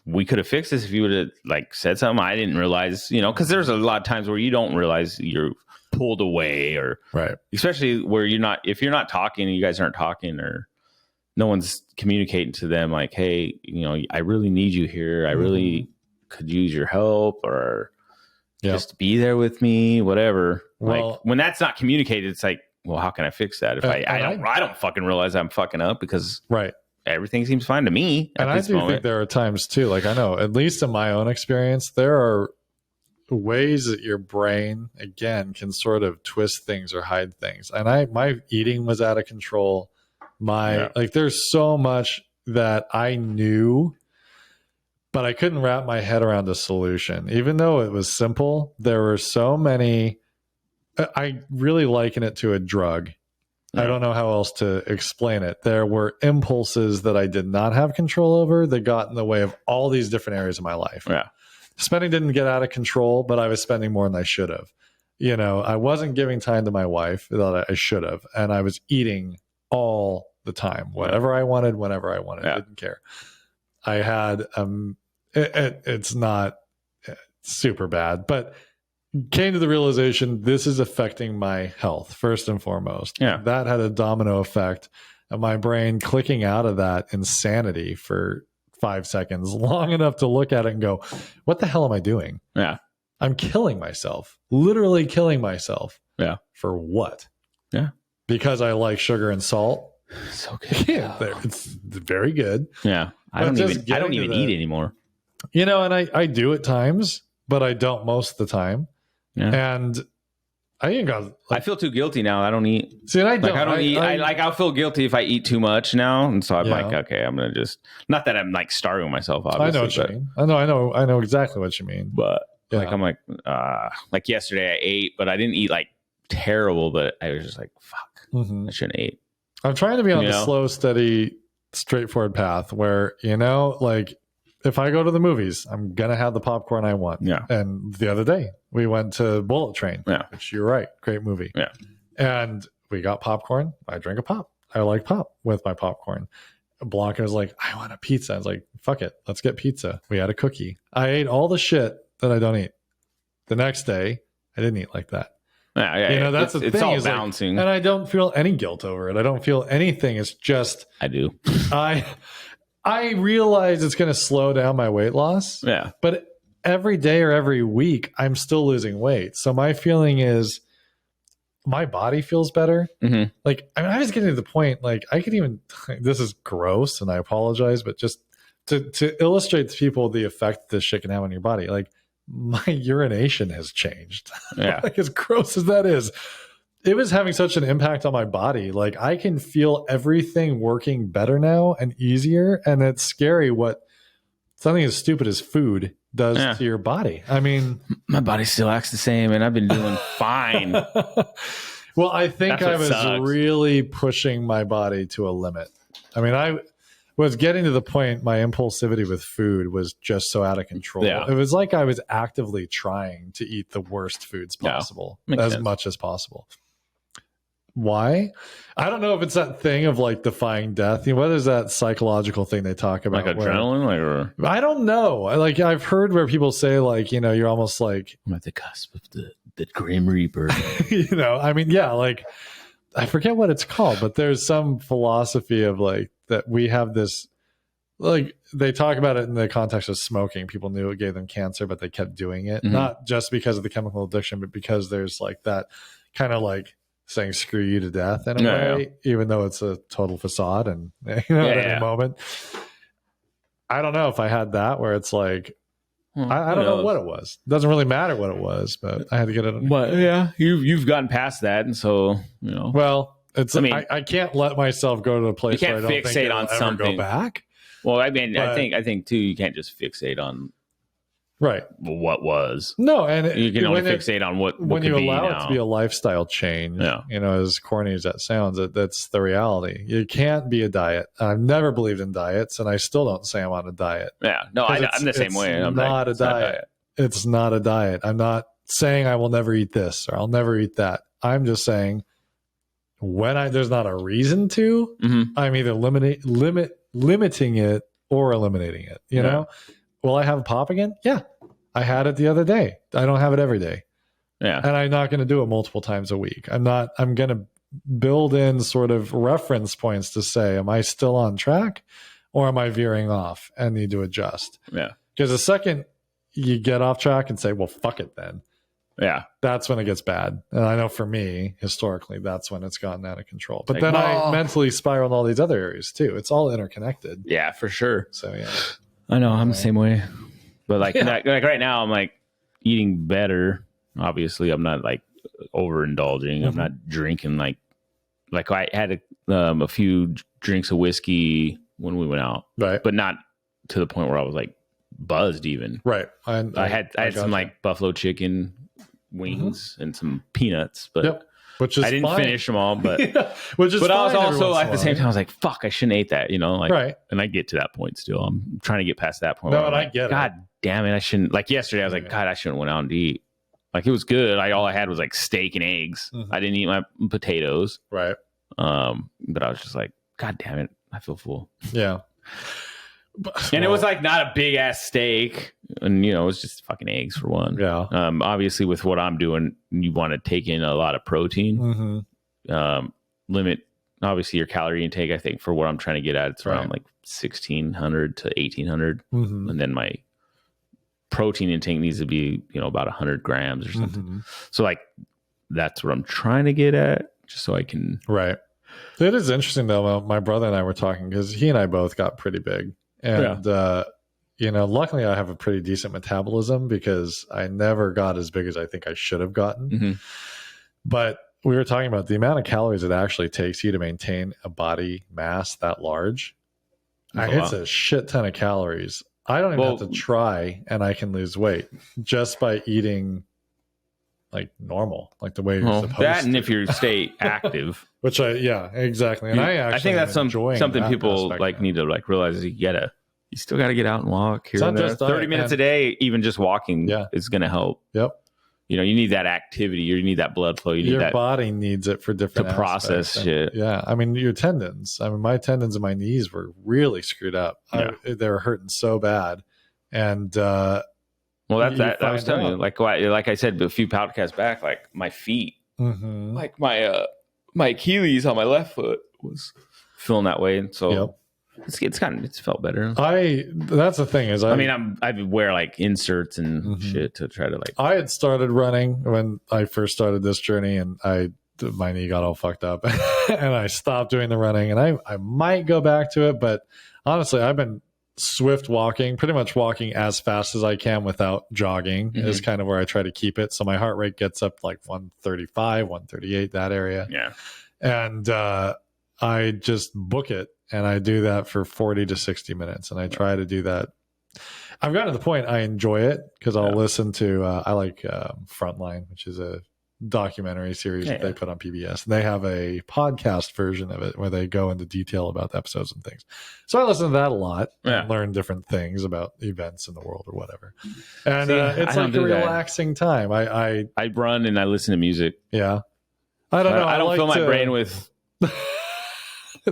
We could have fixed this if you would have like said something. I didn't realize, because there's a lot of times where you don't realize you're pulled away or right. Especially where if you're not talking and you guys aren't talking or no one's communicating to them like, hey, you know, I really need you here. I really could use your help, or just be there with me, whatever. Well, like when that's not communicated, it's like, well, how can I fix that if I don't fucking realize I'm fucking up, because everything seems fine to me. And I do think there are times too, like I know, at least in my own experience, there are ways that your brain, again, can sort of twist things or hide things. And my eating was out of control. Like there's so much that I knew, but I couldn't wrap my head around a solution. Even though it was simple, there were so many. I really liken it to a drug. I don't know how else to explain it. There were impulses that I did not have control over that got in the way of all these different areas of my life. Yeah. Spending didn't get out of control, but I was spending more than I should have. You know, I wasn't giving time to my wife that I should have. And I was eating all the time, whatever I wanted, whenever I wanted. I didn't care. I had, it's not super bad, but came to the realization this is affecting my health first and foremost. Yeah. That had a domino effect of my brain clicking out of that insanity for 5 seconds, long enough to look at it and go, what the hell am I doing? Yeah. I'm killing myself, literally killing myself. Yeah. For what? Yeah. Because I like sugar and salt. So good. Yeah. It's very good. Yeah. I don't even eat anymore. You know, and I do at times, but I don't most of the time. Yeah. And I ain't got. I feel too guilty now. I don't eat. See, and I don't. Like, I don't eat. I'll feel guilty if I eat too much now, and so I'm like, okay, I'm gonna just. Not that I'm like starving myself. Obviously, I know what you mean. I know exactly what you mean. But like, I'm like yesterday I ate, but I didn't eat like terrible. But I was just like, fuck, I shouldn't eat. I'm trying to be on the slow, steady, straightforward path where like. If I go to the movies, I'm going to have the popcorn I want. Yeah. And the other day, we went to Bullet Train, which you're right. Great movie. Yeah. And we got popcorn. I drank a pop. I like pop with my popcorn. Blanca was like, I want a pizza. I was like, fuck it. Let's get pizza. We had a cookie. I ate all the shit that I don't eat. The next day, I didn't eat like that. Yeah, you know, that's the thing. It's all balancing. Like, and I don't feel any guilt over it. I don't feel anything. It's just. I do. I realize it's going to slow down my weight loss. Yeah. But every day or every week, I'm still losing weight. So my feeling is my body feels better. Mm-hmm. Like, I mean, I was getting to the point, like, I could even, this is gross and I apologize, but just to illustrate to people the effect this shit can have on your body, like, my urination has changed. Yeah. Like, as gross as that is. It was having such an impact on my body. Like I can feel everything working better now and easier. And it's scary what something as stupid as food does to your body. I mean, my body still acts the same and I've been doing fine. Well, I think I was really pushing my body to a limit. I mean, I was getting to the point, my impulsivity with food was just so out of control. Yeah. It was like I was actively trying to eat the worst foods possible, much as possible. Why? I don't know if it's that thing of like defying death. You know, what is that psychological thing they talk about? Like adrenaline? I don't know. Like I've heard where people say like, you know, you're almost like I'm at the cusp of the Grim Reaper. You know, I mean, yeah, like I forget what it's called, but there's some philosophy of like that we have this, like they talk about it in the context of smoking. People knew it gave them cancer, but they kept doing it. Not just because of the chemical addiction, but because there's like that kind of like saying screw you to death in a way, even though it's a total facade and at any moment. I don't know if I had that where it's like, I don't know what it was. It doesn't really matter what it was, but I had to get it. But yeah, you've gotten past that. And so, you know, well, it's, I can't let myself go to a place where I don't think fixate on something. Go back. Well, I mean, but, I think too, you can't just fixate on what was. No, and you can only fixate on what when you allow it to be a lifestyle change. You know, as corny as that sounds, that's the reality. You can't be a diet. I've never believed in diets, and I still don't say I'm on a diet. Yeah, no, I'm the same way. I'm not a diet. It's not a diet. I'm not saying I will never eat this or I'll never eat that. I'm just saying when there's not a reason to, I'm either limiting it or eliminating it. You know. Will I have a pop again? Yeah. I had it the other day. I don't have it every day. Yeah. And I'm not going to do it multiple times a week. I'm going to build in sort of reference points to say, am I still on track or am I veering off and need to adjust? Yeah. Because the second you get off track and say, well, fuck it then. Yeah. That's when it gets bad. And I know for me, historically, that's when it's gotten out of control. But then I mentally spiral in all these other areas too. It's all interconnected. Yeah, for sure. So, yeah. I know. I'm the same way. But like right now, I'm like eating better. Obviously, I'm not like overindulging. I'm not drinking like I had a few drinks of whiskey when we went out. Right. But not to the point where I was like buzzed even. Right. I had some like buffalo chicken wings and some peanuts, but which is I didn't finish them all, but which is but I was fine also at the same time I was like, fuck, I shouldn't eat that, like right. And I get to that point still. I'm trying to get past that point. No, and I get God damn it, I shouldn't. Like yesterday I was like, God, I shouldn't went out and eat. Like it was good. All I had was like steak and eggs. I didn't eat my potatoes. Right. But I was just like, God damn it, I feel full. Yeah. And it was like not a big ass steak, and it was just fucking eggs for one. Yeah. Obviously, with what I'm doing, you want to take in a lot of protein. Limit obviously your calorie intake. I think for what I'm trying to get at, it's around like 1,600 to 1,800, and then my protein intake needs to be about 100 grams or something. So like that's what I'm trying to get at, just so I can. Right. It is interesting though. My brother and I were talking because he and I both got pretty big. And, luckily I have a pretty decent metabolism because I never got as big as I think I should have gotten. But we were talking about the amount of calories it actually takes you to maintain a body mass that large. It's a shit ton of calories. I don't even have to try and I can lose weight just by eating like normal, like the way you're supposed to. That and if you stay active. Which exactly. And I think that's something people like need to like realize is you still got to get out and walk here and there. 30 minutes a day, even just walking is going to help. Yep. You need that activity. You need that blood flow. Your body needs it for different to process shit. Yeah. I mean, your tendons. I mean, my tendons in my knees were really screwed up. Yeah. They were hurting so bad. And, well, that I was telling you, like I said a few podcasts back, like my feet, like my Achilles on my left foot was feeling that way, and so it's felt better. That's the thing is, I wear like inserts and shit to try to like. I had started running when I first started this journey, and my knee got all fucked up, and I stopped doing the running, and I might go back to it, but honestly, I've been swift walking, pretty much walking as fast as I can without jogging is kind of where I try to keep it. So my heart rate gets up like 135, 138, that area. Yeah. And I just book it and I do that for 40 to 60 minutes. And I try to do that. I've gotten to the point I enjoy it because I'll listen to, I like Frontline, which is a documentary series that they put on PBS, and they have a podcast version of it where they go into detail about the episodes and things. So I listen to that a lot and learn different things about events in the world or whatever. And it's like a relaxing time. I run and I listen to music. Yeah. I don't know. I don't fill my brain with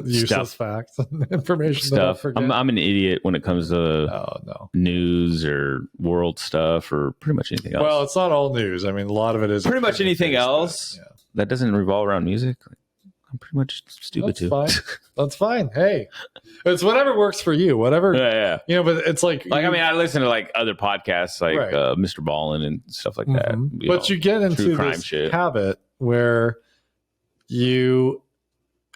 useless facts and information stuff. I'm an idiot when it comes to news or world stuff or pretty much anything else. Well, it's not all news. I mean, a lot of it is pretty much anything else that doesn't revolve around music. I'm pretty much stupid too. Fine. That's fine. Hey, it's whatever works for you. Whatever. Yeah. But it's like I mean, I listen to like other podcasts like Mr. Ballin and stuff like that. But you get into this habit where you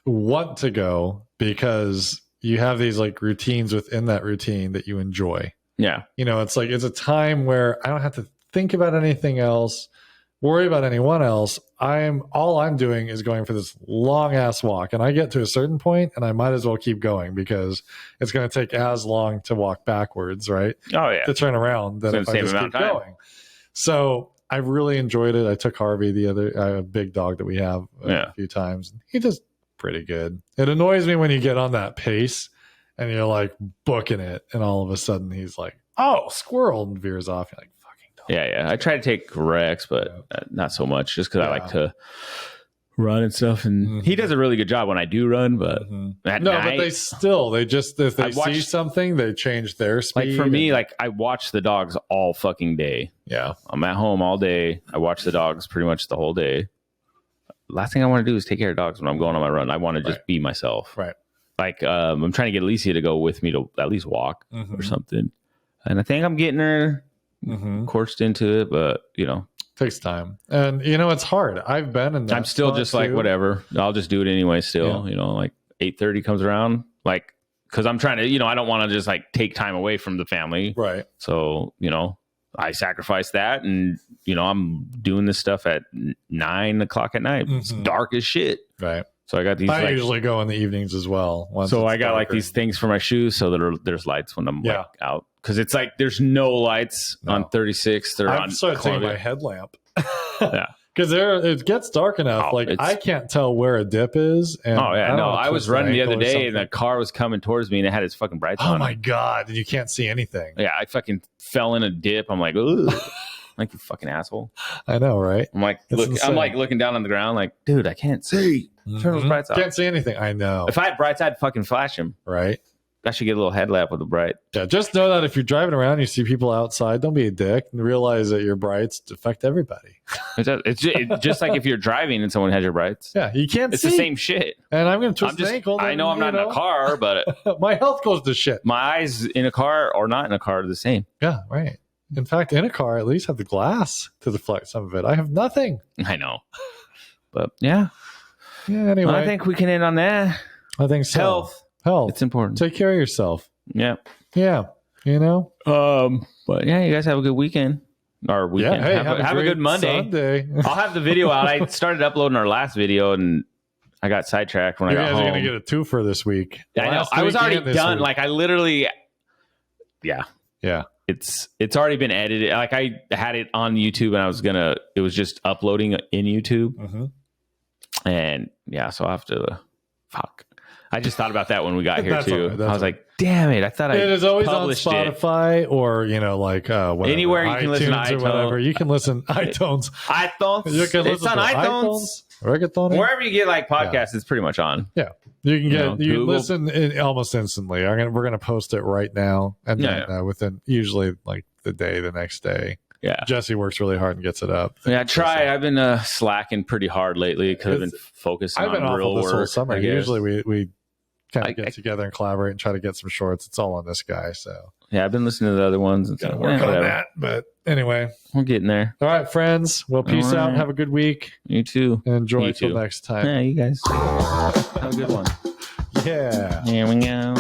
want to go because you have these like routines within that routine that you enjoy. Yeah. It's like it's a time where I don't have to think about anything else, worry about anyone else. All I'm doing is going for this long ass walk, and I get to a certain point and I might as well keep going because it's going to take as long to walk backwards, right? Oh yeah. To turn around than if I just keep going. So I really enjoyed it. I took Harvey, a big dog that we have a few times. He just pretty good. It annoys me when you get on that pace and you're like booking it, and all of a sudden he's like, "Oh, squirrel," and veers off. You're like, "Fucking dog." Yeah. I try to take Rex, but not so much, just because I like to run and stuff. And he does a really good job when I do run, but at night, but if they see something, they change their speed. Like for me, like I watch the dogs all fucking day. Yeah, I'm at home all day. I watch the dogs pretty much the whole day. last thing I want to do is take care of dogs when I'm going on my run. I want to just be myself. Right. Like I'm trying to get Alicia to go with me to at least walk or something. And I think I'm getting her coursed into it, but takes time. And it's hard. I've been in that. I'm still just like, whatever. I'll just do it anyway still. Like 8:30 comes around, like, because I'm trying to, I don't want to just like take time away from the family. Right. So, I sacrifice that, and I'm doing this stuff at 9 o'clock at night. It's dark as shit. Right. So I got these. I usually go in the evenings as well. So I got like these things for my shoes, so that there's lights when I'm like out, because it's like there's no lights on 36th. I've started taking my headlamp. Because it gets dark enough. I can't tell where a dip is. And I was running the other day, and the car was coming towards me, and it had its fucking brights on. Oh my god! And you can't see anything. Yeah, I fucking fell in a dip. I'm like, ooh. Like, you fucking asshole. I know, right? I'm like, looking down on the ground, like, dude, I can't see. Turn those brights off. Can't see anything. I know. If I had brights, I'd fucking flash them. Right. I should get a little headlamp with a bright. Yeah, just know that if you're driving around and you see people outside, don't be a dick, and realize that your brights affect everybody. It's just like if you're driving and someone has your brights. Yeah, you can't It's see. the same shit. And I'm going to twist an ankle. I know I'm not in a car, but my health goes to shit. My eyes in a car or not in a car are the same. Yeah, right. In fact, in a car, at least have the glass to deflect some of it. I have nothing. I know. But yeah. Yeah, anyway. Well, I think we can end on that. I think so. Health. It's important. Take care of yourself. Yeah. Yeah. But yeah, you guys have a good weekend. Or weekend. Yeah, hey, have a good Monday. Sunday. I'll have the video out. I started uploading our last video, and I got sidetracked when I got home. You guys are going to get a twofer this week. I know. I was already done. Like, I literally... Yeah. Yeah. It's already been edited. Like, I had it on YouTube, and it was just uploading in YouTube. And yeah, so I'll have to fuck. I just thought about that when we got here too. I was like, damn it. I thought it is always on Spotify or, whatever. Anywhere you can listen to iTunes or whatever. You can listen iTunes. You can listen on iTunes. Reggaeton. Wherever you get like podcasts, it's pretty much on. Yeah. You can get you listen almost instantly. We're gonna post it right now, and then within usually like the next day. Yeah, Jesse works really hard and gets it up. Yeah, I've been slacking pretty hard lately because I've been focusing on real work. This whole summer. Usually we kind of get together and collaborate and try to get some shorts. It's all on this guy. So yeah, I've been listening to the other ones and work on that. But anyway, we're getting there. All right, friends. Well, peace out. Have a good week. You too. And enjoy until next time. Yeah, you guys have a good one. Yeah. Here we go.